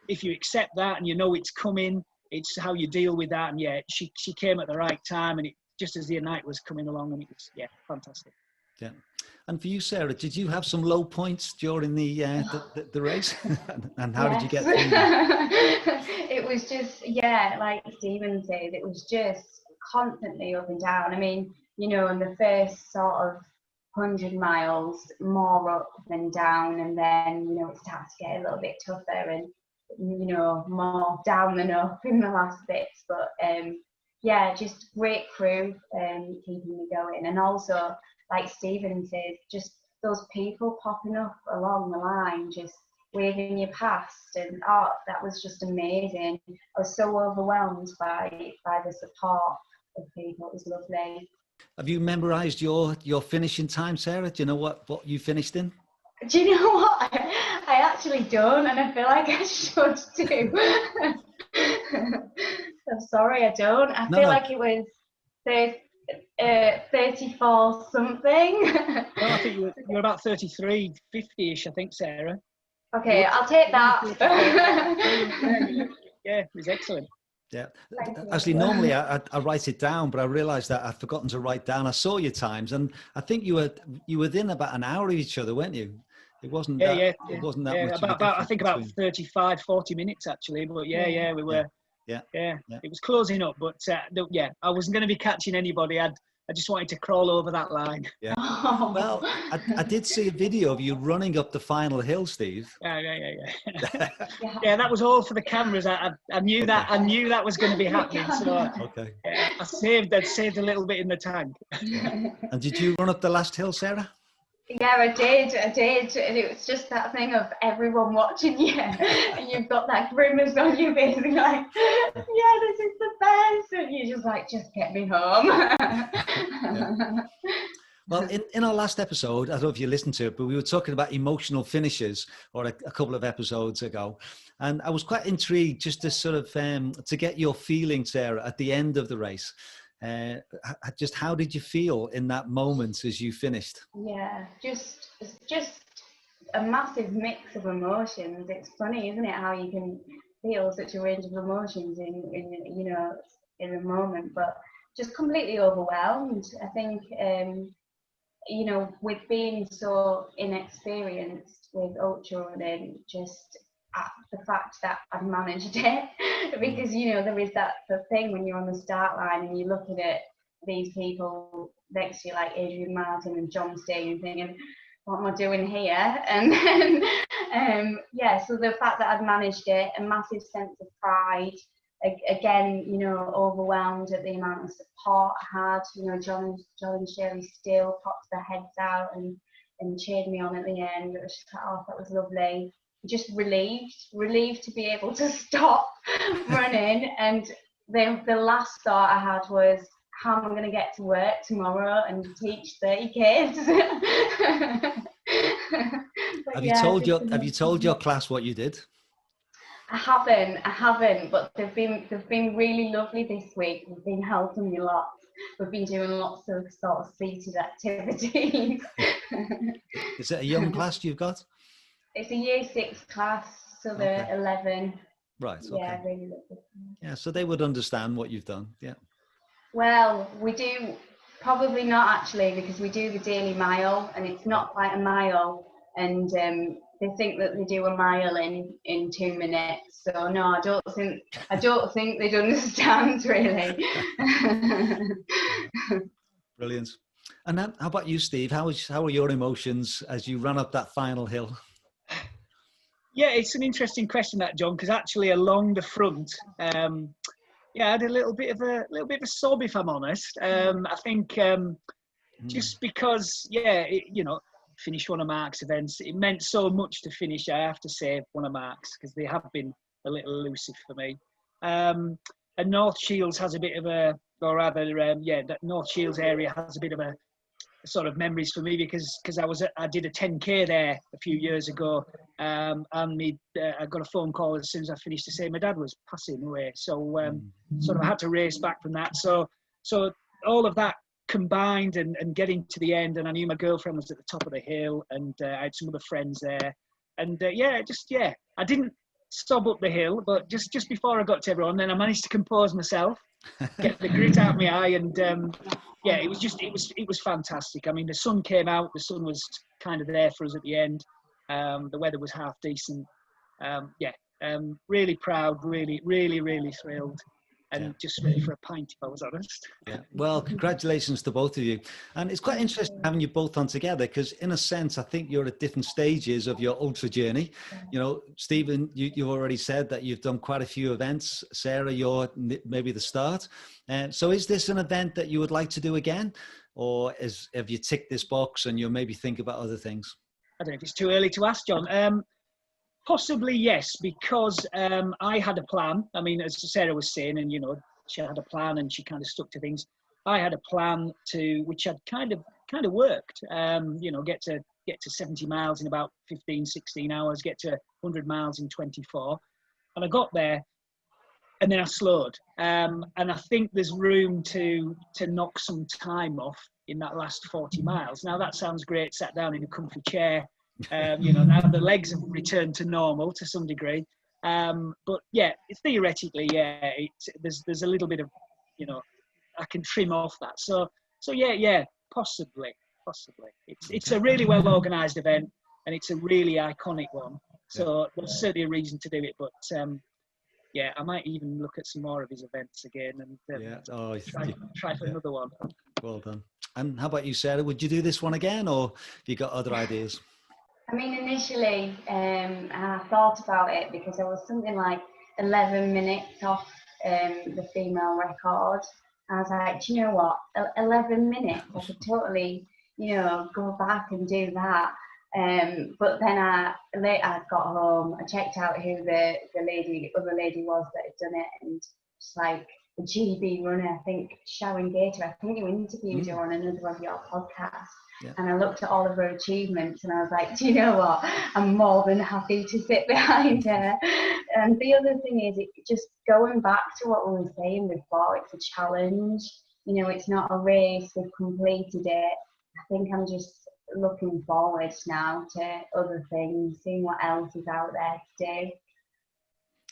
Speaker 4: If you accept that and you know it's coming, it's how you deal with that. And yeah, she came at the right time, and it just as the night was coming along, and it was fantastic.
Speaker 1: Yeah. And for you, Sarah, did you have some low points during the race? And how did you get through them?
Speaker 3: It was just, like Stephen said, it was just constantly up and down. I mean, you know, in the first sort of 100 miles, more up than down, and then, you know, it starts to get a little bit tougher and, you know, more down than up in the last bits. But just great crew keeping me going. And also, like Stephen said, just those people popping up along the line, just waving you past, and that was just amazing. I was so overwhelmed by the support of people. It was lovely.
Speaker 1: Have you memorised your finishing time, Sarah? Do you know what you finished in?
Speaker 3: Do you know what? I actually don't, and I feel like I should do. I'm sorry, I don't. I feel like it was 34 something.
Speaker 4: No, I think you were about 33, 50-ish, I think, Sarah.
Speaker 3: Okay, I'll take that.
Speaker 4: Yeah, it was excellent.
Speaker 1: Yeah, actually, normally I write it down, but I realised that I'd forgotten to write down. I saw your times, and I think you were within about an hour of each other, weren't you? It wasn't. It wasn't that much.
Speaker 4: About I think about 35, 40 minutes actually. But we were. Yeah. It was closing up, but I wasn't going to be catching anybody. I just wanted to crawl over that line.
Speaker 1: Yeah. Well, I did see a video of you running up the final hill, Steve.
Speaker 4: Yeah. Yeah, that was all for the cameras. I knew that. I knew that was going to be happening. So I saved a little bit in the tank.
Speaker 1: And did you run up the last hill, Sarah?
Speaker 3: Yeah, I did, and it was just that thing of everyone watching you, and you've got that grimace on your face, and you're like, yeah, this is the best, and you're just like, just get me home.
Speaker 1: Yeah. Well, in our last episode, I don't know if you listened to it, but we were talking about emotional finishes, or a couple of episodes ago. And I was quite intrigued just to sort of, to get your feelings, Sarah, at the end of the race. Just how did you feel in that moment as you finished?
Speaker 3: Yeah, just a massive mix of emotions. It's funny, isn't it, how you can feel such a range of emotions in a moment, but just completely overwhelmed. I think with being so inexperienced with ultra running, just the fact that I've managed it, because there is the thing when you're on the start line and you're looking at these people next to you like Adrian Martin and John Steen, thinking, what am I doing here? And then so the fact that I've managed it, a massive sense of pride. Again, overwhelmed at the amount of support I had. John and Shirley still popped their heads out and cheered me on at the end. It was just like, oh, that was lovely. Just relieved to be able to stop running. And the last thought I had was, how am I going to get to work tomorrow and teach 30 kids?
Speaker 1: Have you told your class what you did?
Speaker 3: I haven't, but they've been really lovely this week. They've been helping me lots. We've been doing lots of sort of seated activities.
Speaker 1: Is it a young class you've got?
Speaker 3: It's a year 6 class, so they're 11.
Speaker 1: Right. Okay.
Speaker 3: Yeah, really lovely.
Speaker 1: Yeah, so they would understand what you've done. Yeah.
Speaker 3: Well, we do, probably not actually, because we do the daily mile, and it's not quite a mile, and they think that they do a mile in 2 minutes. So no, I don't think they'd understand really.
Speaker 1: Brilliant. And then, how about you, Steve? How were your emotions as you ran up that final hill?
Speaker 4: Yeah, it's an interesting question, that, John, because actually along the front, I had a little bit of a sob, if I'm honest. I think just because, finish one of Mark's events, it meant so much to finish, I have to say, one of Mark's, because they have been a little elusive for me. And North Shields has a bit of a, or rather, that North Shields area has a bit of a sort of memories for me, because I did a 10K there a few years ago, and I got a phone call as soon as I finished to say my dad was passing away. So sort of I had to race back from that. So all of that combined and getting to the end, and I knew my girlfriend was at the top of the hill, and I had some other friends there, and I didn't sob up the hill, but just before I got to everyone, then I managed to compose myself, get the grit out of my eye, and it was fantastic. I mean, the sun came out, the sun was kind of there for us at the end. The weather was half decent. Really proud, really, really, really thrilled, and just ready for a pint, if I was honest.
Speaker 1: Yeah. Well, congratulations to both of you. And it's quite interesting having you both on together, because in a sense, I think you're at different stages of your ultra journey. Stephen, you've already said that you've done quite a few events. Sarah, you're maybe the start. So is this an event that you would like to do again? Or have you ticked this box and you'll maybe think about other things?
Speaker 4: I don't know if it's too early to ask, John. Possibly yes, because I had a plan. I mean, as Sarah was saying, and she had a plan and she kind of stuck to things. I had a plan which had kind of worked. Get to 70 miles in about 15, 16 hours, get to 100 miles in 24, and I got there, and then I slowed. And I think there's room to knock some time off in that last 40 miles. Now that sounds great, sat down in a comfy chair. Now the legs have returned to normal to some degree, but theoretically, there's a little bit of, I can trim off that. So possibly. It's a really well organised event, and it's a really iconic one. So there's certainly a reason to do it, but I might even look at some more of his events again and try for another one.
Speaker 1: Well done. And how about you, Sarah? Would you do this one again, or have you got other ideas?
Speaker 3: I mean, initially, I thought about it because I was something like 11 minutes off the female record. I was like, do you know what? 11 minutes, I could totally you know, go back and do that. But then I got home, I checked out who the other lady was that had done it, and it's like a GB runner, I think, Sharon Gator. I think you interviewed her on another of your podcasts.
Speaker 1: Yeah.
Speaker 3: And I looked at all of her achievements and I was like, do you know what? I'm more than happy to sit behind her. And the other thing is, it just going back to what we were saying before, it's a challenge. You know, it's not a race, we've completed it. I think I'm just looking forward now to other things, seeing what else is out there to do.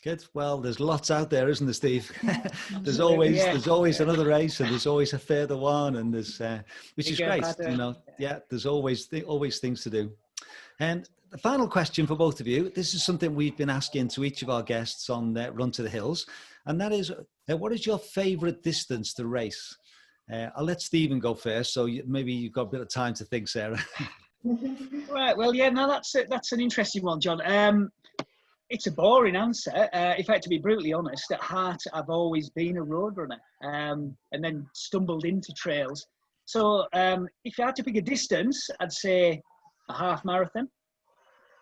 Speaker 1: Good. Well, there's lots out there, isn't there, Steve? there's
Speaker 4: Absolutely,
Speaker 1: always another race, and there's always a further one, and there's which is
Speaker 4: Bigger,
Speaker 1: great.
Speaker 4: better.
Speaker 1: You know, yeah. There's always things to do. And the final question for both of you. This is something we've been asking to each of our guests on Run to the Hills, and that is, what is your favourite distance to race? I'll let Stephen go first, so maybe you've got a bit of time to think, Sarah.
Speaker 4: Right. Well, yeah. No, that's an interesting one, John. It's a boring answer. In fact, to be brutally honest, at heart, I've always been a road runner, and then stumbled into trails. So if I had to pick a distance, I'd say a half marathon,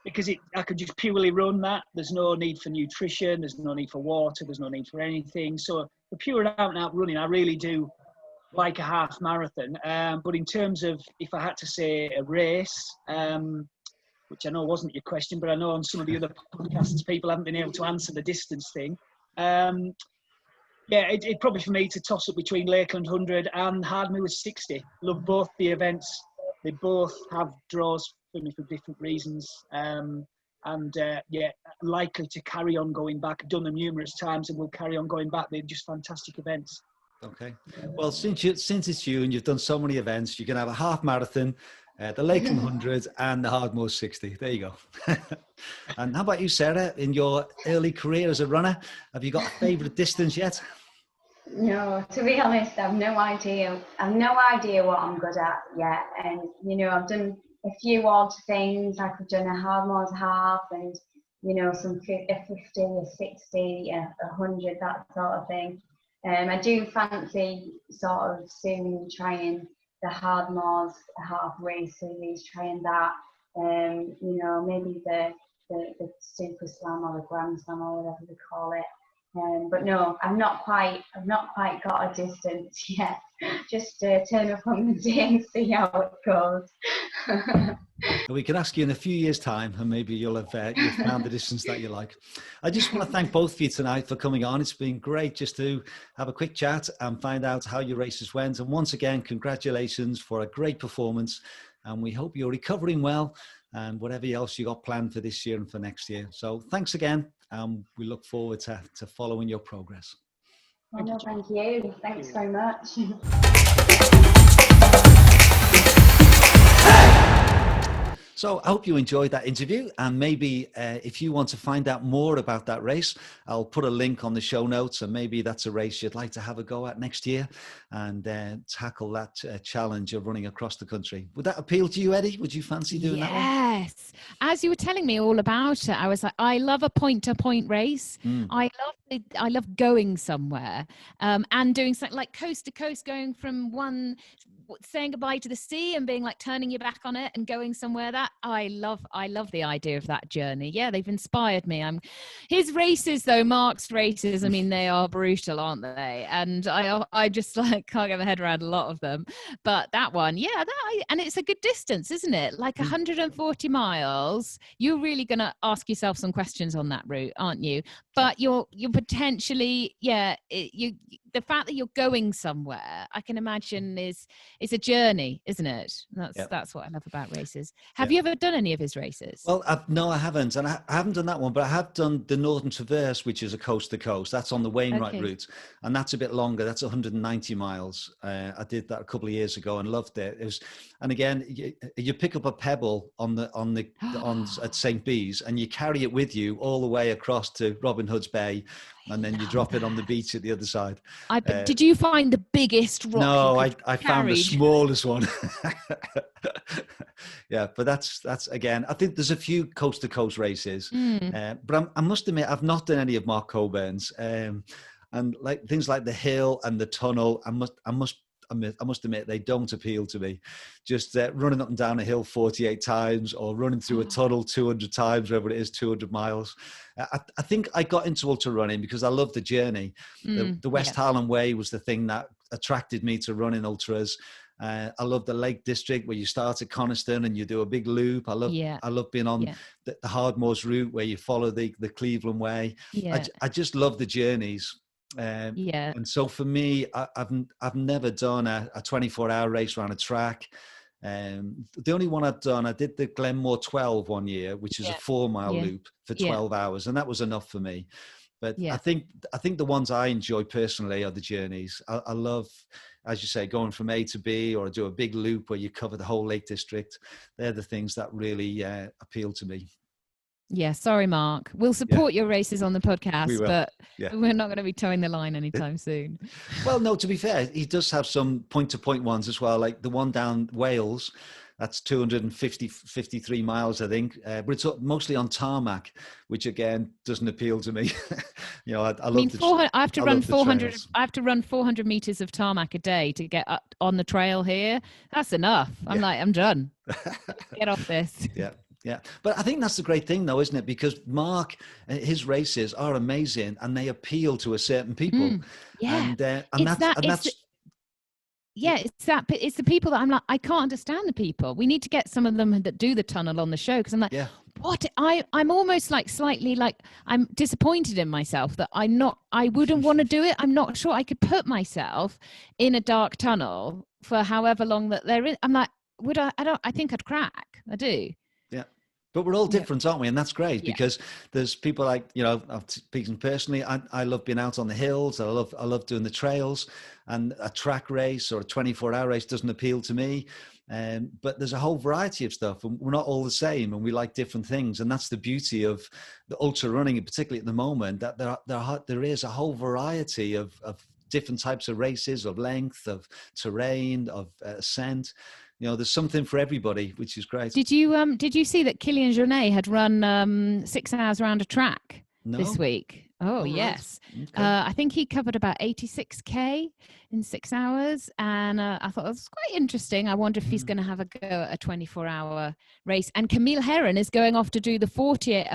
Speaker 4: because I could just purely run that. There's no need for nutrition. There's no need for water. There's no need for anything. So the pure out and out running, I really do like a half marathon. But in terms of, if I had to say a race, which I know wasn't your question, but I know on some of the other podcasts people haven't been able to answer the distance thing. Yeah, it'd probably for me to toss up between Lakeland 100 and Hardmoor 60. Love both the events. They both have draws for me for different reasons. Yeah, likely to carry on going back. I've done them numerous times and will carry on going back. They're just fantastic events.
Speaker 1: Okay. Well, since it's you and you've done so many events, you can have a half marathon, the Lakeland 100 and the Hardmoor 60. There you go. And how about you, Sarah? In your early career as a runner, have you got a favourite distance yet?
Speaker 3: No, to be honest, I've no idea. I've no idea what I'm good at yet. And, you know, I've done a few odd things. Like I've done a Hardmoor half and, you know, a 50, a 60, a 100, that sort of thing. I do fancy sort of soon trying the Hardmoors half race series, trying that. You know, maybe the Super Slam or the Grand Slam or whatever they call it. But no, I've not quite got a distance yet. Just turn up on the day and see how it goes.
Speaker 1: We can ask you in a few years' time, and maybe you'll have found the distance that you like. I just want to thank both of you tonight for coming on. It's been great just to have a quick chat and find out how your races went. And once again, congratulations for a great performance. And we hope you're recovering well and whatever else you got planned for this year and for next year. So thanks again. We look forward to following your progress.
Speaker 3: Oh, no, thank you. Thanks very much.
Speaker 1: So I hope you enjoyed that interview, and maybe if you want to find out more about that race, I'll put a link on the show notes, and maybe that's a race you'd like to have a go at next year and tackle that challenge of running across the country. Would that appeal to you, Eddie? Would you fancy doing that one?
Speaker 2: Yes. As you were telling me all about it, I was like, I love a point-to-point race. I love going somewhere and doing something like coast to coast, going from one, saying goodbye to the sea and being like turning your back on it and going somewhere. That I love the idea of that journey. Yeah, they've inspired me. His races though, Mark's races, I mean, they are brutal, aren't they? And I just like can't get my head around a lot of them. But that one, yeah, and it's a good distance, isn't it? Like 140 miles. You're really gonna ask yourself some questions on that route, aren't you? But you're potentially, the fact that you're going somewhere, I can imagine it's a journey, isn't it? That's what I love about races. Have you ever done any of his races?
Speaker 1: Well, no, I haven't. And I haven't done that one, but I have done the Northern Traverse, which is a coast to coast. That's on the Wainwright route. And that's a bit longer. That's 190 miles. I did that a couple of years ago and loved it. And again, you pick up a pebble at St. Bees and you carry it with you all the way across to Robin Hood's Bay. And then you drop it on the beach at the other side.
Speaker 2: Did you find the biggest rock?
Speaker 1: No, I found the smallest one. Yeah, but that's again, I think there's a few coast to coast races. But I must admit, I've not done any of Mark Coburn's. And like things like the hill and the tunnel, I must admit, they don't appeal to me. Just running up and down a hill 48 times, or running through a tunnel 200 times, whatever it is, 200 miles. I think I got into ultra running because I love the journey. The West Highland Way was the thing that attracted me to running ultras. I love the Lake District where you start at Kynaston and you do a big loop. I love being on the Hardmoors route where you follow the Cleveland Way. I just love the journeys. And so for me, I've never done a 24-hour race around a track. The only one I've done, I did the Glenmore 12 one year, which is a 4-mile loop for 12 hours, and that was enough for me. But I think the ones I enjoy personally are the journeys. I love, as you say, going from A to B, or do a big loop where you cover the whole Lake District. They're the things that really appeal to me.
Speaker 2: Yeah, sorry, Mark. We'll support your races on the podcast, but we're not going to be towing the line anytime soon.
Speaker 1: Well, no, to be fair, he does have some point-to-point ones as well, like the one down Wales. That's 53 miles, I think. But it's mostly on tarmac, which again doesn't appeal to me. You know, I mean,
Speaker 2: I have to run 400. I have to run 400 meters of tarmac a day to get up on the trail here. That's enough. I'm done. Get off this.
Speaker 1: Yeah. But I think that's the great thing, though, isn't it? Because Mark, his races are amazing, and they appeal to a certain people.
Speaker 2: It's the people that I'm like, I can't understand the people. We need to get some of them that do the tunnel on the show, because I'm like, what? I'm almost like slightly like, I'm disappointed in myself that I wouldn't want to do it. I'm not sure I could put myself in a dark tunnel for however long that they're in. I'm like, would I? I think I'd crack. I do.
Speaker 1: Yeah. But we're all different, aren't we? And that's great because there's people like, you know, speaking personally, I love being out on the hills. I love doing the trails, and a track race or a 24-hour race doesn't appeal to me. But there's a whole variety of stuff, and we're not all the same, and we like different things. And that's the beauty of the ultra running, and particularly at the moment, that there is a whole variety of different types of races, of length, of terrain, of ascent. You know, there's something for everybody, which is great.
Speaker 2: Did you see that Kilian Jornet had run 6 hours around a track this week? Oh, yes. Right. Okay. I think he covered about 86K in 6 hours. And I thought that was quite interesting. I wonder if he's going to have a go at a 24-hour race. And Camille Herron is going off to do the 48.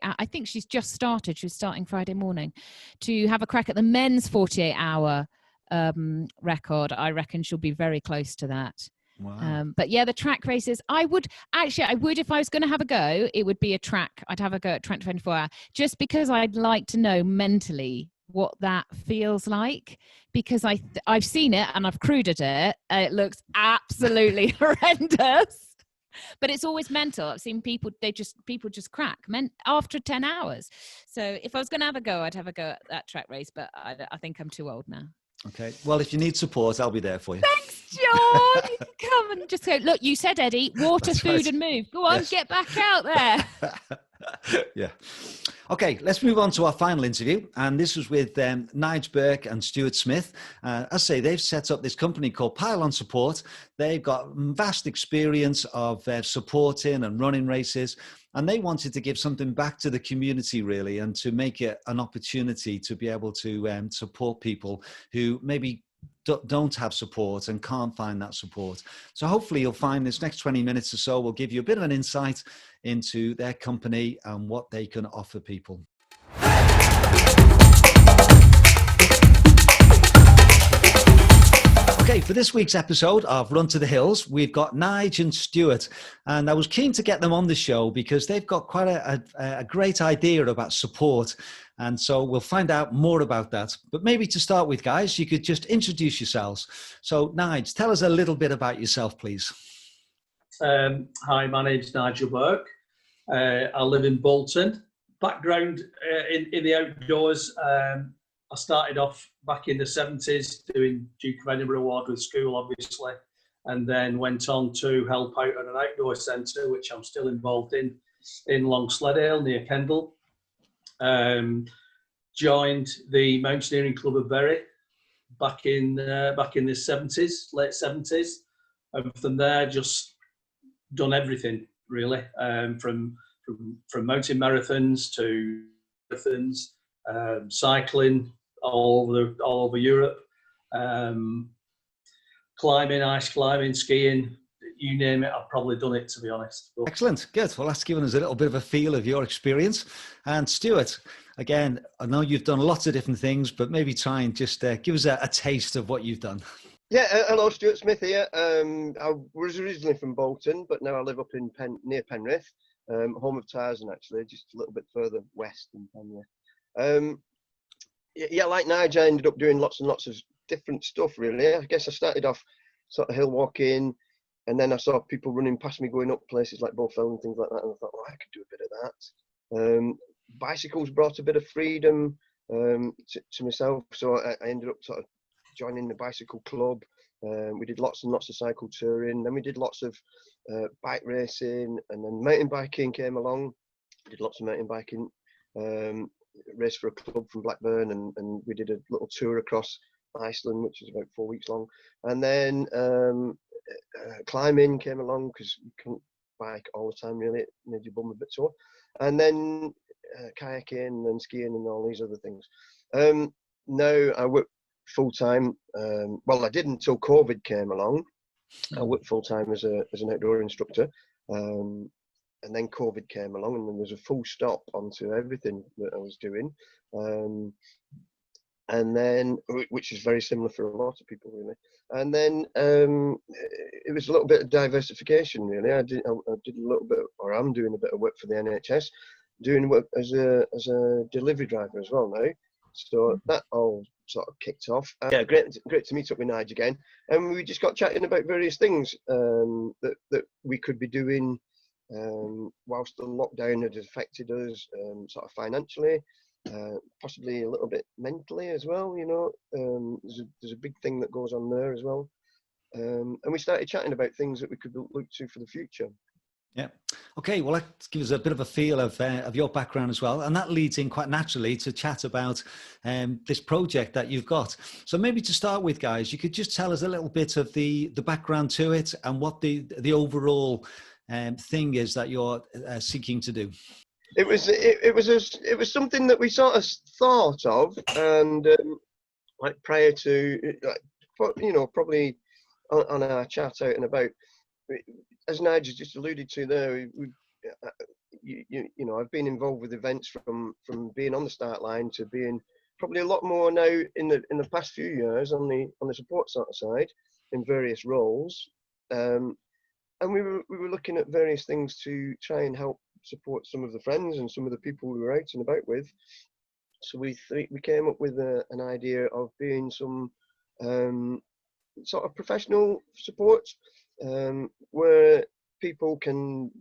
Speaker 2: I think she's just started. She was starting Friday morning to have a crack at the men's 48-hour record. I reckon she'll be very close to that.
Speaker 1: Wow.
Speaker 2: But yeah, the track races, I would if I was going to have a go, it would be a track. I'd have a go at 24 hour, just because I'd like to know mentally what that feels like, because I've seen it and I've crewed at it. It looks absolutely horrendous, but it's always mental. I've seen people just crack after 10 hours. So if I was going to have a go, I'd have a go at that track race, but I think I'm too old now.
Speaker 1: Okay. Well, if you need support, I'll be there for you.
Speaker 2: Thanks, John. You can come and just go, look, you said, Eddie, water, that's food, and move. Go on, get back out there.
Speaker 1: Yeah. Okay, let's move on to our final interview. And this was with Nigel Burke and Stuart Smith. As I say, they've set up this company called Pylon Support. They've got vast experience of supporting and running races. And they wanted to give something back to the community, really, and to make it an opportunity to be able to support people who maybe don't have support and can't find that support. So hopefully you'll find this next 20 minutes or so will give you a bit of an insight into their company and what they can offer people. Okay, for this week's episode of Run to the Hills, we've got Nigel and Stuart, and I was keen to get them on the show because they've got quite a great idea about support, and so we'll find out more about that. But maybe to start with, guys, you could just introduce yourselves. So, Nigel, tell us a little bit about yourself, please.
Speaker 5: Hi, my name's Nigel Burke. I live in Bolton. Background in the outdoors. I started off back in the 70s doing Duke of Edinburgh Award with school, obviously, and then went on to help out at an outdoor centre, which I'm still involved in Longsleddale near Kendal. Joined the Mountaineering Club of Bury back in the 70s, late 70s, and from there just done everything really, from mountain marathons to marathons, cycling all over Europe. climbing, ice climbing, skiing, you name it, I've probably done it, to be honest. But
Speaker 1: Excellent, good. Well, that's given us a little bit of a feel of your experience. And Stuart, again, I know you've done lots of different things, but maybe try and just give us a taste of what you've done.
Speaker 6: Yeah, hello, Stuart Smith here. I was originally from Bolton, but now I live up in near Penrith, home of Tarzan, actually, just a little bit further west than Penrith. Yeah, like Nigel, I ended up doing lots and lots of different stuff, really. I guess I started off sort of hill walking, and then I saw people running past me going up places like Bowfell and things like that, and I thought, well, I could do a bit of that. Bicycles brought a bit of freedom to myself, so I ended up sort of joining the bicycle club. We did lots and lots of cycle touring, then we did lots of bike racing, and then mountain biking came along. Did lots of mountain biking, raced for a club from Blackburn, and we did a little tour across Iceland, which was about 4 weeks long. And then climbing came along, because you couldn't bike all the time, really. It made your bum a bit sore. And then kayaking and skiing and all these other things. Now I work full time. Well, I did until COVID came along. I worked full time as an outdoor instructor, and then COVID came along, and then there's a full stop onto everything that I was doing. And then, which is very similar for a lot of people, really. And then it was a little bit of diversification, really. I did a little bit, or I'm doing a bit of work for the NHS, doing work as a delivery driver as well now. So that all sort of kicked off. Yeah, great to meet up with Nigel again. And we just got chatting about various things that we could be doing whilst the lockdown had affected us, sort of financially, possibly a little bit mentally as well. You know, there's a big thing that goes on there as well. And we started chatting about things that we could look to for the future.
Speaker 1: Yeah. Okay. Well, that gives us a bit of a feel of your background as well, and that leads in quite naturally to chat about this project that you've got. So maybe to start with, guys, you could just tell us a little bit of the background to it and what the overall thing is that you're seeking to do.
Speaker 6: It was something that we sort of thought of, and like prior to, you know, probably on our chat out and about. As Nigel just alluded to there, you know, I've been involved with events from being on the start line to being probably a lot more now in the past few years on the support sort of side in various roles, and we were looking at various things to try and help support some of the friends and some of the people we were out and about with. So we came up with an idea of being some sort of professional support. Where people can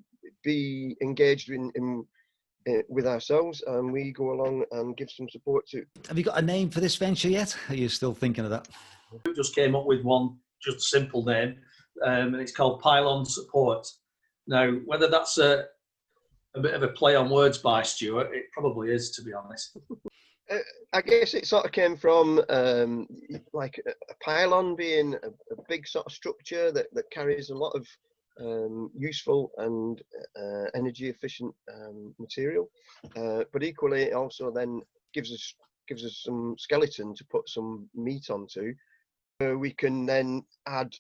Speaker 6: be engaged in with ourselves, and we go along and give some support to.
Speaker 1: Have you got a name for this venture yet? Are you still thinking of that?
Speaker 5: we just came up with one, just a simple name, and it's called Pylon Support. Now, whether that's a bit of a play on words by Stuart, it probably is, to be honest.
Speaker 6: I guess it sort of came from like a pylon being a big sort of structure that carries a lot of useful and energy efficient material, but equally it also then gives us some skeleton to put some meat onto. We can then add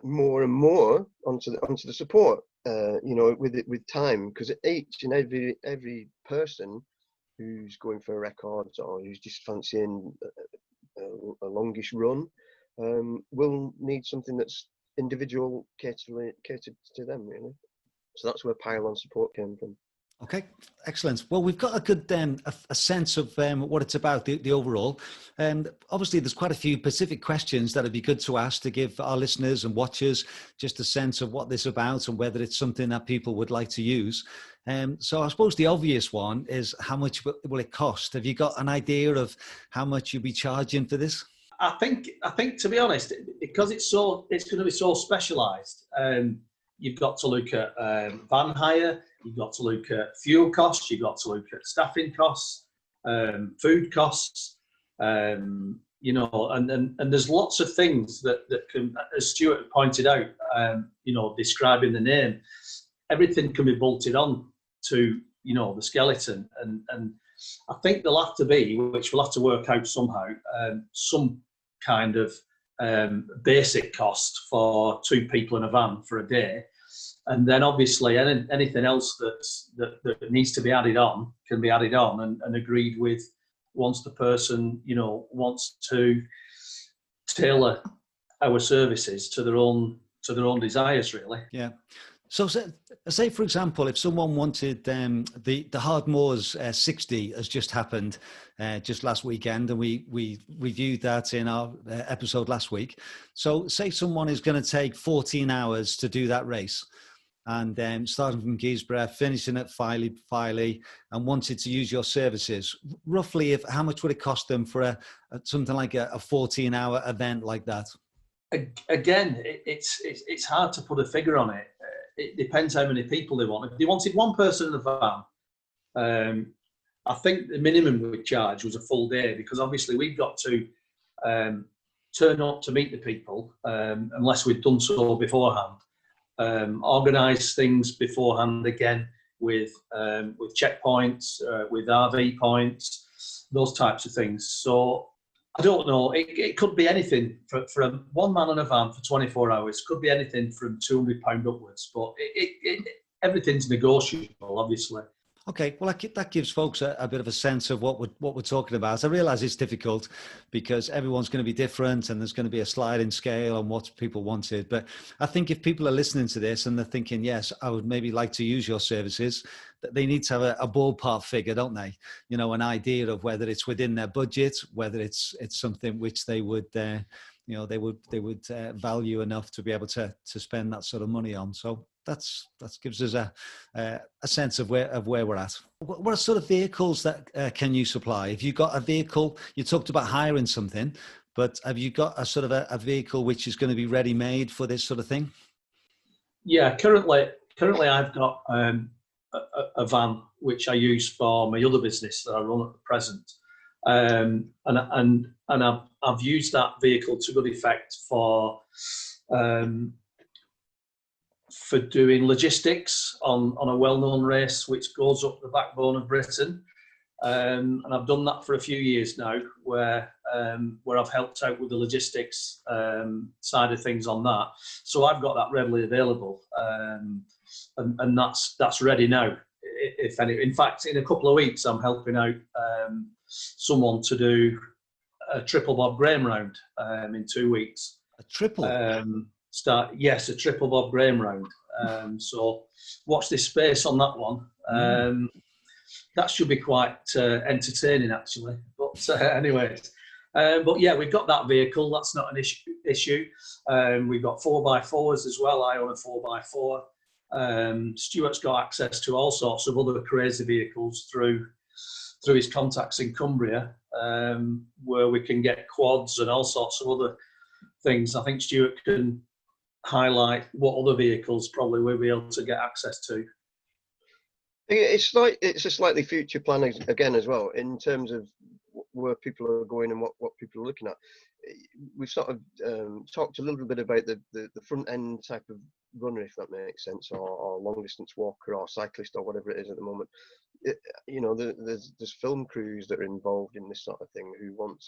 Speaker 6: more and more onto the support, you know, with time, because each and every person who's going for a record or who's just fancying a longish run will need something that's individual, catered to them, really. So that's where Pylon Support came from.
Speaker 1: Okay, excellent. Well, we've got a good a sense of what it's about, the overall. Obviously, there's quite a few specific questions that would be good to ask to give our listeners and watchers just a sense of what this is about and whether it's something that people would like to use. So I suppose the obvious one is, how much will it cost? Have you got an idea of how much you'll be charging for this?
Speaker 5: I think to be honest, because it's going to be so specialised. You've got to look at van hire. You've got to look at fuel costs. You've got to look at staffing costs, food costs. You know, and there's lots of things that can, as Stuart pointed out, you know, describing the name, everything can be bolted on to, you know, the skeleton, and I think there'll have to be, which we'll have to work out somehow, some kind of basic cost for 2 people in a van for a day. And then obviously anything else that needs to be added on can be added on and agreed with once the person, wants to tailor our services to their own desires, really.
Speaker 1: Yeah. So say for example, if someone wanted the Hardmoors 60 has just happened just last weekend, and we reviewed that in our episode last week. So say someone is going to take 14 hours to do that race, and starting from Guisborough, finishing at Filey, and wanted to use your services. Roughly, how much would it cost them for something like a 14-hour event like that?
Speaker 5: Again, it's hard to put a figure on it. It depends how many people they want. If they wanted one person in the van, I think the minimum we charge was a full day, because obviously we've got to turn up to meet the people, unless we've done so beforehand. Organise things beforehand again with checkpoints, with RV points, those types of things. So I don't know. It could be anything for one man in a van for 24 hours. Could be anything from £200 upwards, but everything's negotiable, obviously.
Speaker 1: Okay, well, that gives folks a bit of a sense of what we're talking about. I realise it's difficult because everyone's going to be different, and there's going to be a sliding scale on what people wanted. But I think if people are listening to this and they're thinking, yes, I would maybe like to use your services, that they need to have a ballpark figure, don't they? An idea of whether it's within their budget, whether it's something which they would, they would value enough to be able to spend that sort of money on. So that gives us a sense of where we're at. What sort of vehicles that can you supply? Have you got a vehicle? You talked about hiring something, but have you got a sort of a vehicle which is going to be ready made for this sort of thing?
Speaker 5: Yeah, currently I've got a van which I use for my other business that I run at the present, and I've used that vehicle to good effect for doing logistics on a well-known race which goes up the backbone of Britain, and I've done that for a few years now, where I've helped out with the logistics side of things on that. So I've got that readily available, and that's ready now. If any, in fact, in a couple of weeks, I'm helping out someone to do a triple Bob Graham round in 2 weeks.
Speaker 1: A triple?
Speaker 5: Yes, a triple Bob Graham round. So watch this space on that one. That should be quite entertaining, actually. But anyways, but yeah, we've got that vehicle. That's not an issue. We've got 4x4s as well. I own a 4x4. Stuart's got access to all sorts of other crazy vehicles through his contacts in Cumbria, where we can get quads and all sorts of other things. I think Stuart can highlight what other vehicles probably we'll be able to get access to.
Speaker 6: It's a slightly future plan again as well, in terms of where people are going and what people are looking at. We've sort of talked a little bit about the front end type of runner, if that makes sense, or long distance walker or cyclist or whatever it is at the moment. There's film crews that are involved in this sort of thing who want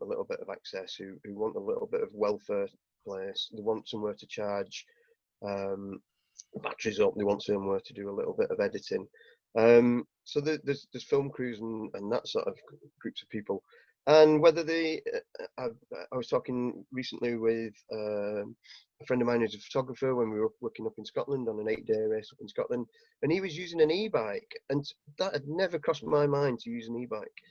Speaker 6: a little bit of access, who want a little bit of welfare place. They want somewhere to charge batteries up. They want somewhere to do a little bit of editing. So there's film crews and that sort of groups of people. And whether I was talking recently with a friend of mine who's a photographer when we were working up in Scotland on an 8-day race up in Scotland, and he was using an e-bike, and that had never crossed my mind to use an e-bike.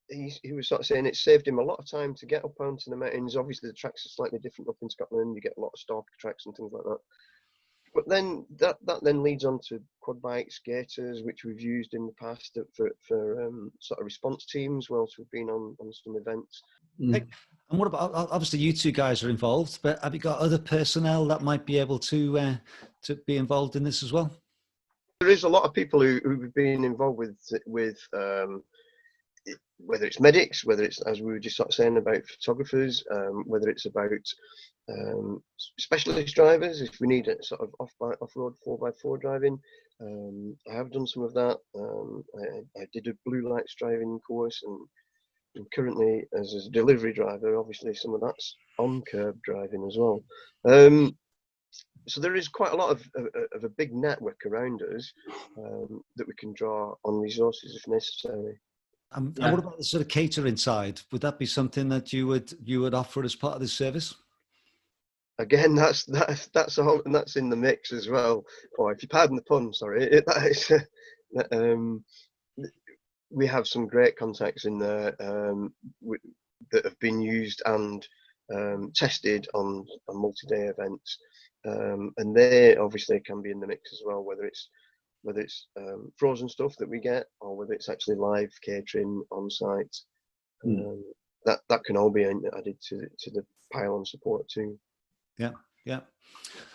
Speaker 6: He was sort of saying it saved him a lot of time to get up onto the mountains. Obviously, the tracks are slightly different up in Scotland. You get a lot of stalker tracks and things like that. But then that then leads on to quad bikes, skaters, which we've used in the past for sort of response teams whilst we've been on some events.
Speaker 1: Hey, and what about, obviously you two guys are involved, but have you got other personnel that might be able to be involved in this as well?
Speaker 6: There is a lot of people who've been involved with whether it's medics, whether it's, as we were just sort of saying, about photographers, whether it's about specialist drivers, if we need a sort of off-road 4x4 driving. I have done some of that. I did a blue lights driving course, and currently as a delivery driver, obviously some of that's on curb driving as well. So there is quite a lot of a big network around us that we can draw on resources if necessary.
Speaker 1: And what about the sort of catering side? Would that be something that you would offer as part of this service?
Speaker 6: Again, that's all, and that's in the mix as well. Or if you pardon the pun, sorry, we have some great contacts in there that have been used and tested on multi-day events, and they obviously can be in the mix as well, whether it's frozen stuff that we get, or whether it's actually live catering on site. That can all be added to the pile on support too.
Speaker 1: Yeah.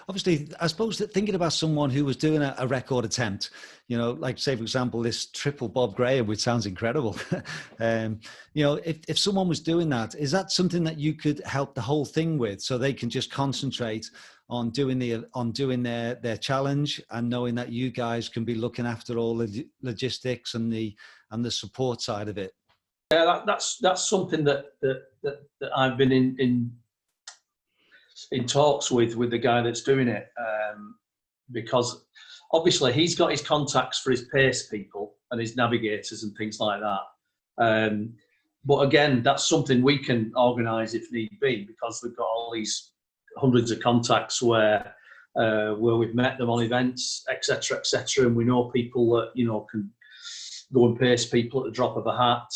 Speaker 1: Obviously, I suppose that thinking about someone who was doing a record attempt, like say, for example, this triple Bob Graham, which sounds incredible. If someone was doing that, is that something that you could help the whole thing with, so they can just concentrate on doing their challenge, and knowing that you guys can be looking after all the logistics and the support side of it?
Speaker 5: Yeah, that's something that I've been in talks with the guy that's doing it, because obviously he's got his contacts for his pace people and his navigators and things like that. But again, that's something we can organise if need be, because we've got all these hundreds of contacts where we've met them on events, etc., and we know people that can go and pace people at the drop of a hat.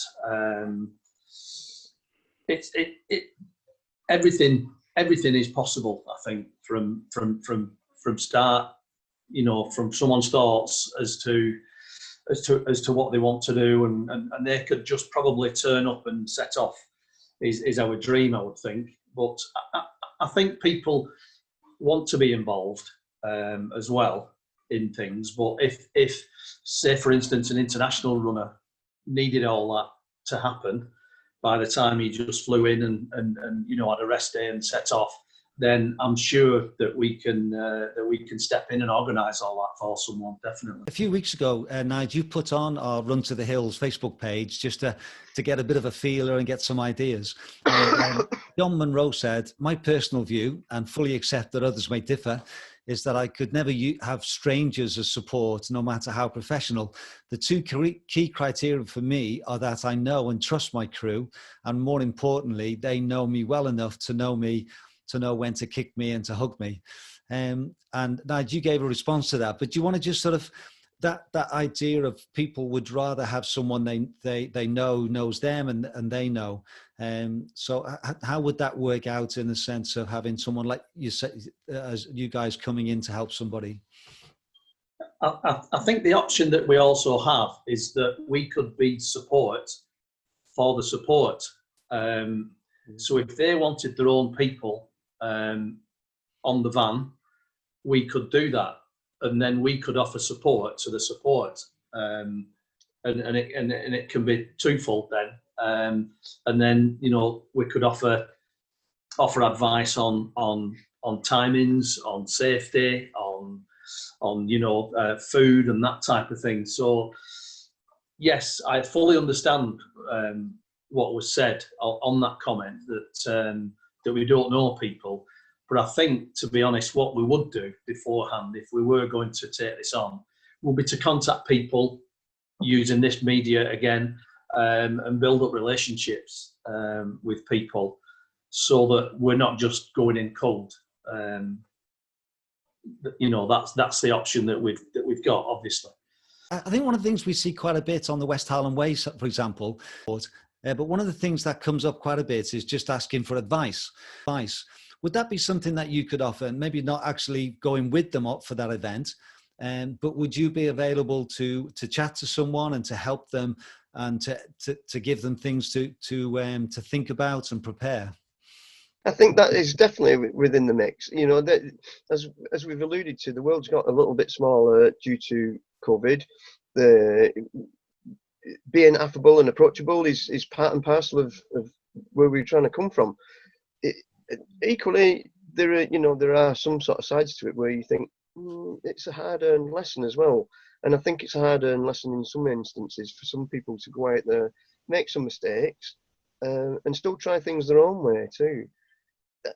Speaker 5: Everything is possible, I think, from start, from someone's thoughts as to what they want to do, and they could just probably turn up and set off is our dream, I would think. But I think people want to be involved as well in things. But if say, for instance, an international runner needed all that to happen, by the time he just flew in and had a rest day and set off, then I'm sure that we can step in and organise all that for someone, definitely.
Speaker 1: A few weeks ago, Nigel, you put on our Run to the Hills Facebook page just to get a bit of a feeler and get some ideas. John Monroe said, "My personal view, and fully accept that others may differ, is that I could never have strangers as support, no matter how professional. The two key criteria for me are that I know and trust my crew, and more importantly, they know me well enough to know when to kick me and to hug me." And Nigel, you gave a response to that, but do you want to just sort of that idea of people would rather have someone they know knows them and they know. So how would that work out in the sense of having someone like you said, as you guys coming in to help somebody?
Speaker 5: I think the option that we also have is that we could be support for the support. So if they wanted their own people on the van, we could do that. And then we could offer support to the support, and it can be twofold then. And then we could offer advice on timings, on safety, on food and that type of thing. So yes, I fully understand what was said on that comment that we don't know people. But I think, to be honest, what we would do beforehand, if we were going to take this on, would be to contact people using this media again, and build up relationships with people, so that we're not just going in cold. That's the option that we've got, obviously.
Speaker 1: I think one of the things we see quite a bit on the West Highland Way, for example, but one of the things that comes up quite a bit is just asking for advice. Would that be something that you could offer? And maybe not actually going with them up for that event, but would you be available to chat to someone and to help them and to give them things to think about and prepare?
Speaker 6: I think that is definitely within the mix. That, as we've alluded to, the world's got a little bit smaller due to COVID. Being affable and approachable is part and parcel of where we're trying to come from. Equally, there are some sort of sides to it where you think it's a hard-earned lesson as well, and I think it's a hard-earned lesson in some instances for some people to go out there, make some mistakes, and still try things their own way too.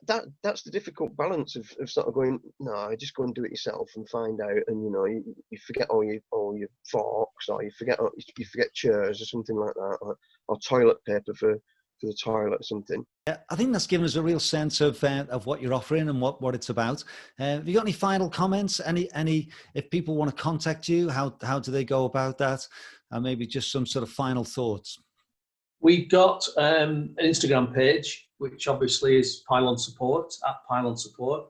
Speaker 6: That's the difficult balance of sort of going, no, just go and do it yourself and find out, and you forget all your forks, or you forget chairs or something like that, or toilet paper for the toilet or something.
Speaker 1: Yeah, I think that's given us a real sense of what you're offering and what it's about. Have you got any final comments? Any if people want to contact you, how do they go about that? And maybe just some sort of final thoughts.
Speaker 5: We've got an Instagram page, which obviously is Pylon Support, at Pylon Support.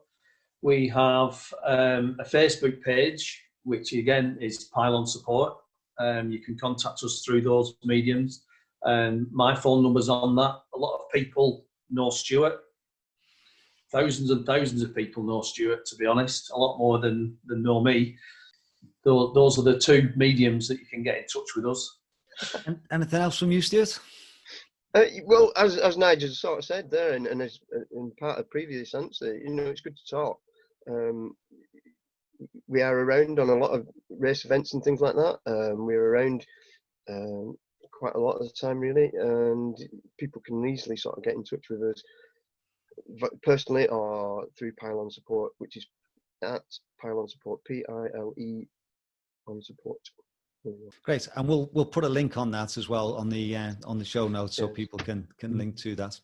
Speaker 5: We have a Facebook page, which again is Pylon Support. You can contact us through those mediums. My phone number's on that. A lot of people know Stuart. Thousands and thousands of people know Stuart, to be honest. A lot more than know me. Those are the two mediums that you can get in touch with us.
Speaker 1: Anything else from you, Stuart?
Speaker 6: Well, as Nigel sort of said there, and as in part of previous answer, it's good to talk. We are around on a lot of race events and things like that. We're around quite a lot of the time, really, and people can easily sort of get in touch with us personally or through Pylon Support, which is at Pylon Support, PILE on support.
Speaker 1: Great, and we'll put a link on that as well on the show notes, so people can link to that.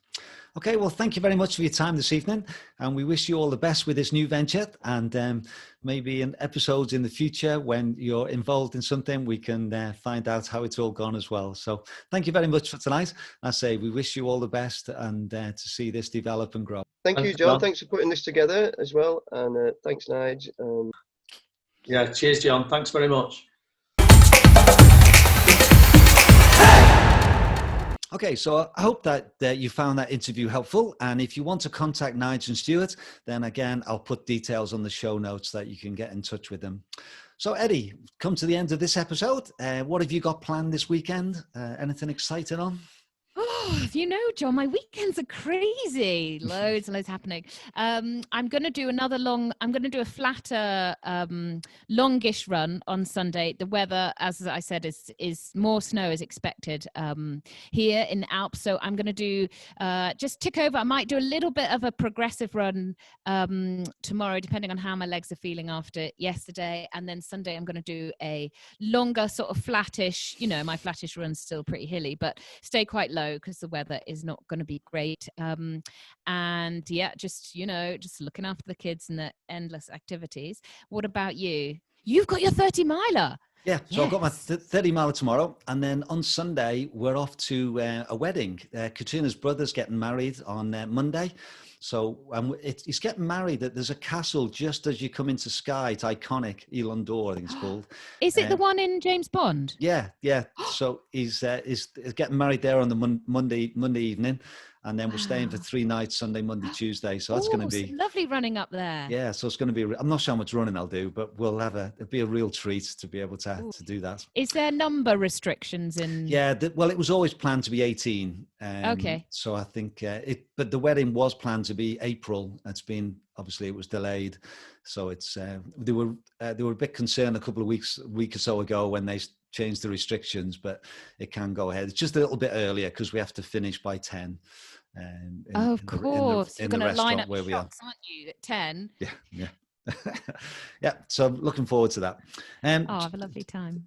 Speaker 1: Okay, well, thank you very much for your time this evening, and we wish you all the best with this new venture, and maybe in episodes in the future when you're involved in something, we can find out how it's all gone as well. So thank you very much for tonight. I say we wish you all the best, and to see this develop and grow.
Speaker 6: Thank you, John. Thanks for putting this together as well, and thanks, Nigel.
Speaker 5: Yeah, cheers, John. Thanks very much.
Speaker 1: Okay, so I hope that you found that interview helpful. And if you want to contact Nigel and Stuart, then again, I'll put details on the show notes that you can get in touch with them. So Eddie, come to the end of this episode. What have you got planned this weekend? Anything exciting on?
Speaker 2: Oh, John, my weekends are crazy. Loads happening. I'm going to do a flatter, longish run on Sunday. The weather, as I said, is more snow as expected here in the Alps. So I'm going to do, just tick over. I might do a little bit of a progressive run tomorrow, depending on how my legs are feeling after yesterday. And then Sunday, I'm going to do a longer sort of flattish, my flattish run's still pretty hilly, but stay quite low because the weather is not going to be great. And yeah, just looking after the kids and the endless activities. What about you? You've got your 30 miler.
Speaker 1: Yeah, so I've got my 30 miler tomorrow, and then on Sunday we're off to a wedding. Katrina's brother's getting married on Monday. So he's getting married. There's a castle just as you come into Skye. It's iconic, Elon Door, I think it's called.
Speaker 2: Is it the one in James Bond?
Speaker 1: Yeah. So he's getting married there on the Monday evening, and then we're staying for 3 nights, Sunday, Monday, Tuesday. So that's going to be
Speaker 2: lovely running up there.
Speaker 1: Yeah, so it's going to be. I'm not sure how much running I'll do, but it'll be a real treat to be able to do that.
Speaker 2: Is there number restrictions in?
Speaker 1: Yeah, well, it was always planned to be 18.
Speaker 2: Okay.
Speaker 1: So I think but the wedding was planned to be April. Obviously it was delayed. So it's they were a bit concerned a week or so ago when they changed the restrictions, but it can go ahead. It's just a little bit earlier because we have to finish by 10.
Speaker 2: Of course, you're going to line up
Speaker 1: where we are,
Speaker 2: aren't you, at 10?
Speaker 1: Yeah. Yeah, so I'm looking forward to that.
Speaker 2: Have a lovely time.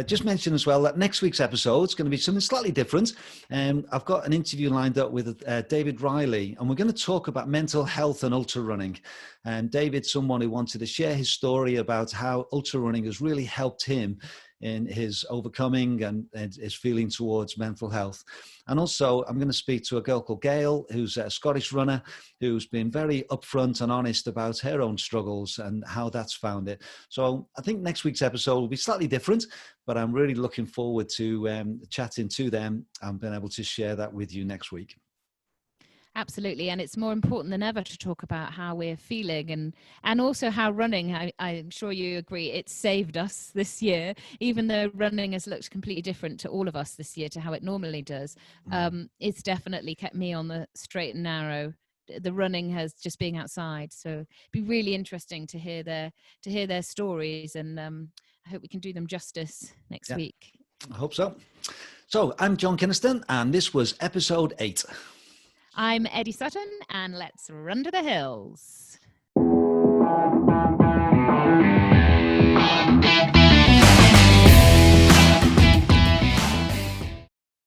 Speaker 1: Just mention as well that next week's episode is going to be something slightly different. I've got an interview lined up with David Riley, and we're going to talk about mental health and ultra running. And David's someone who wanted to share his story about how ultra running has really helped him in his overcoming and his feeling towards mental health. And also, I'm going to speak to a girl called Gail, who's a Scottish runner, who's been very upfront and honest about her own struggles and how that's found it. So I think next week's episode will be slightly different, but I'm really looking forward to chatting to them and being able to share that with you next week.
Speaker 2: Absolutely. And it's more important than ever to talk about how we're feeling and also how running, I'm sure you agree, it's saved us this year, even though running has looked completely different to all of us this year to how it normally does. It's definitely kept me on the straight and narrow. The running has just being outside. So it'd be really interesting to hear their stories, and I hope we can do them justice next week.
Speaker 1: I hope so. So I'm John Kynaston, and this was episode 8.
Speaker 2: I'm Eddie Sutton, and let's run to the hills.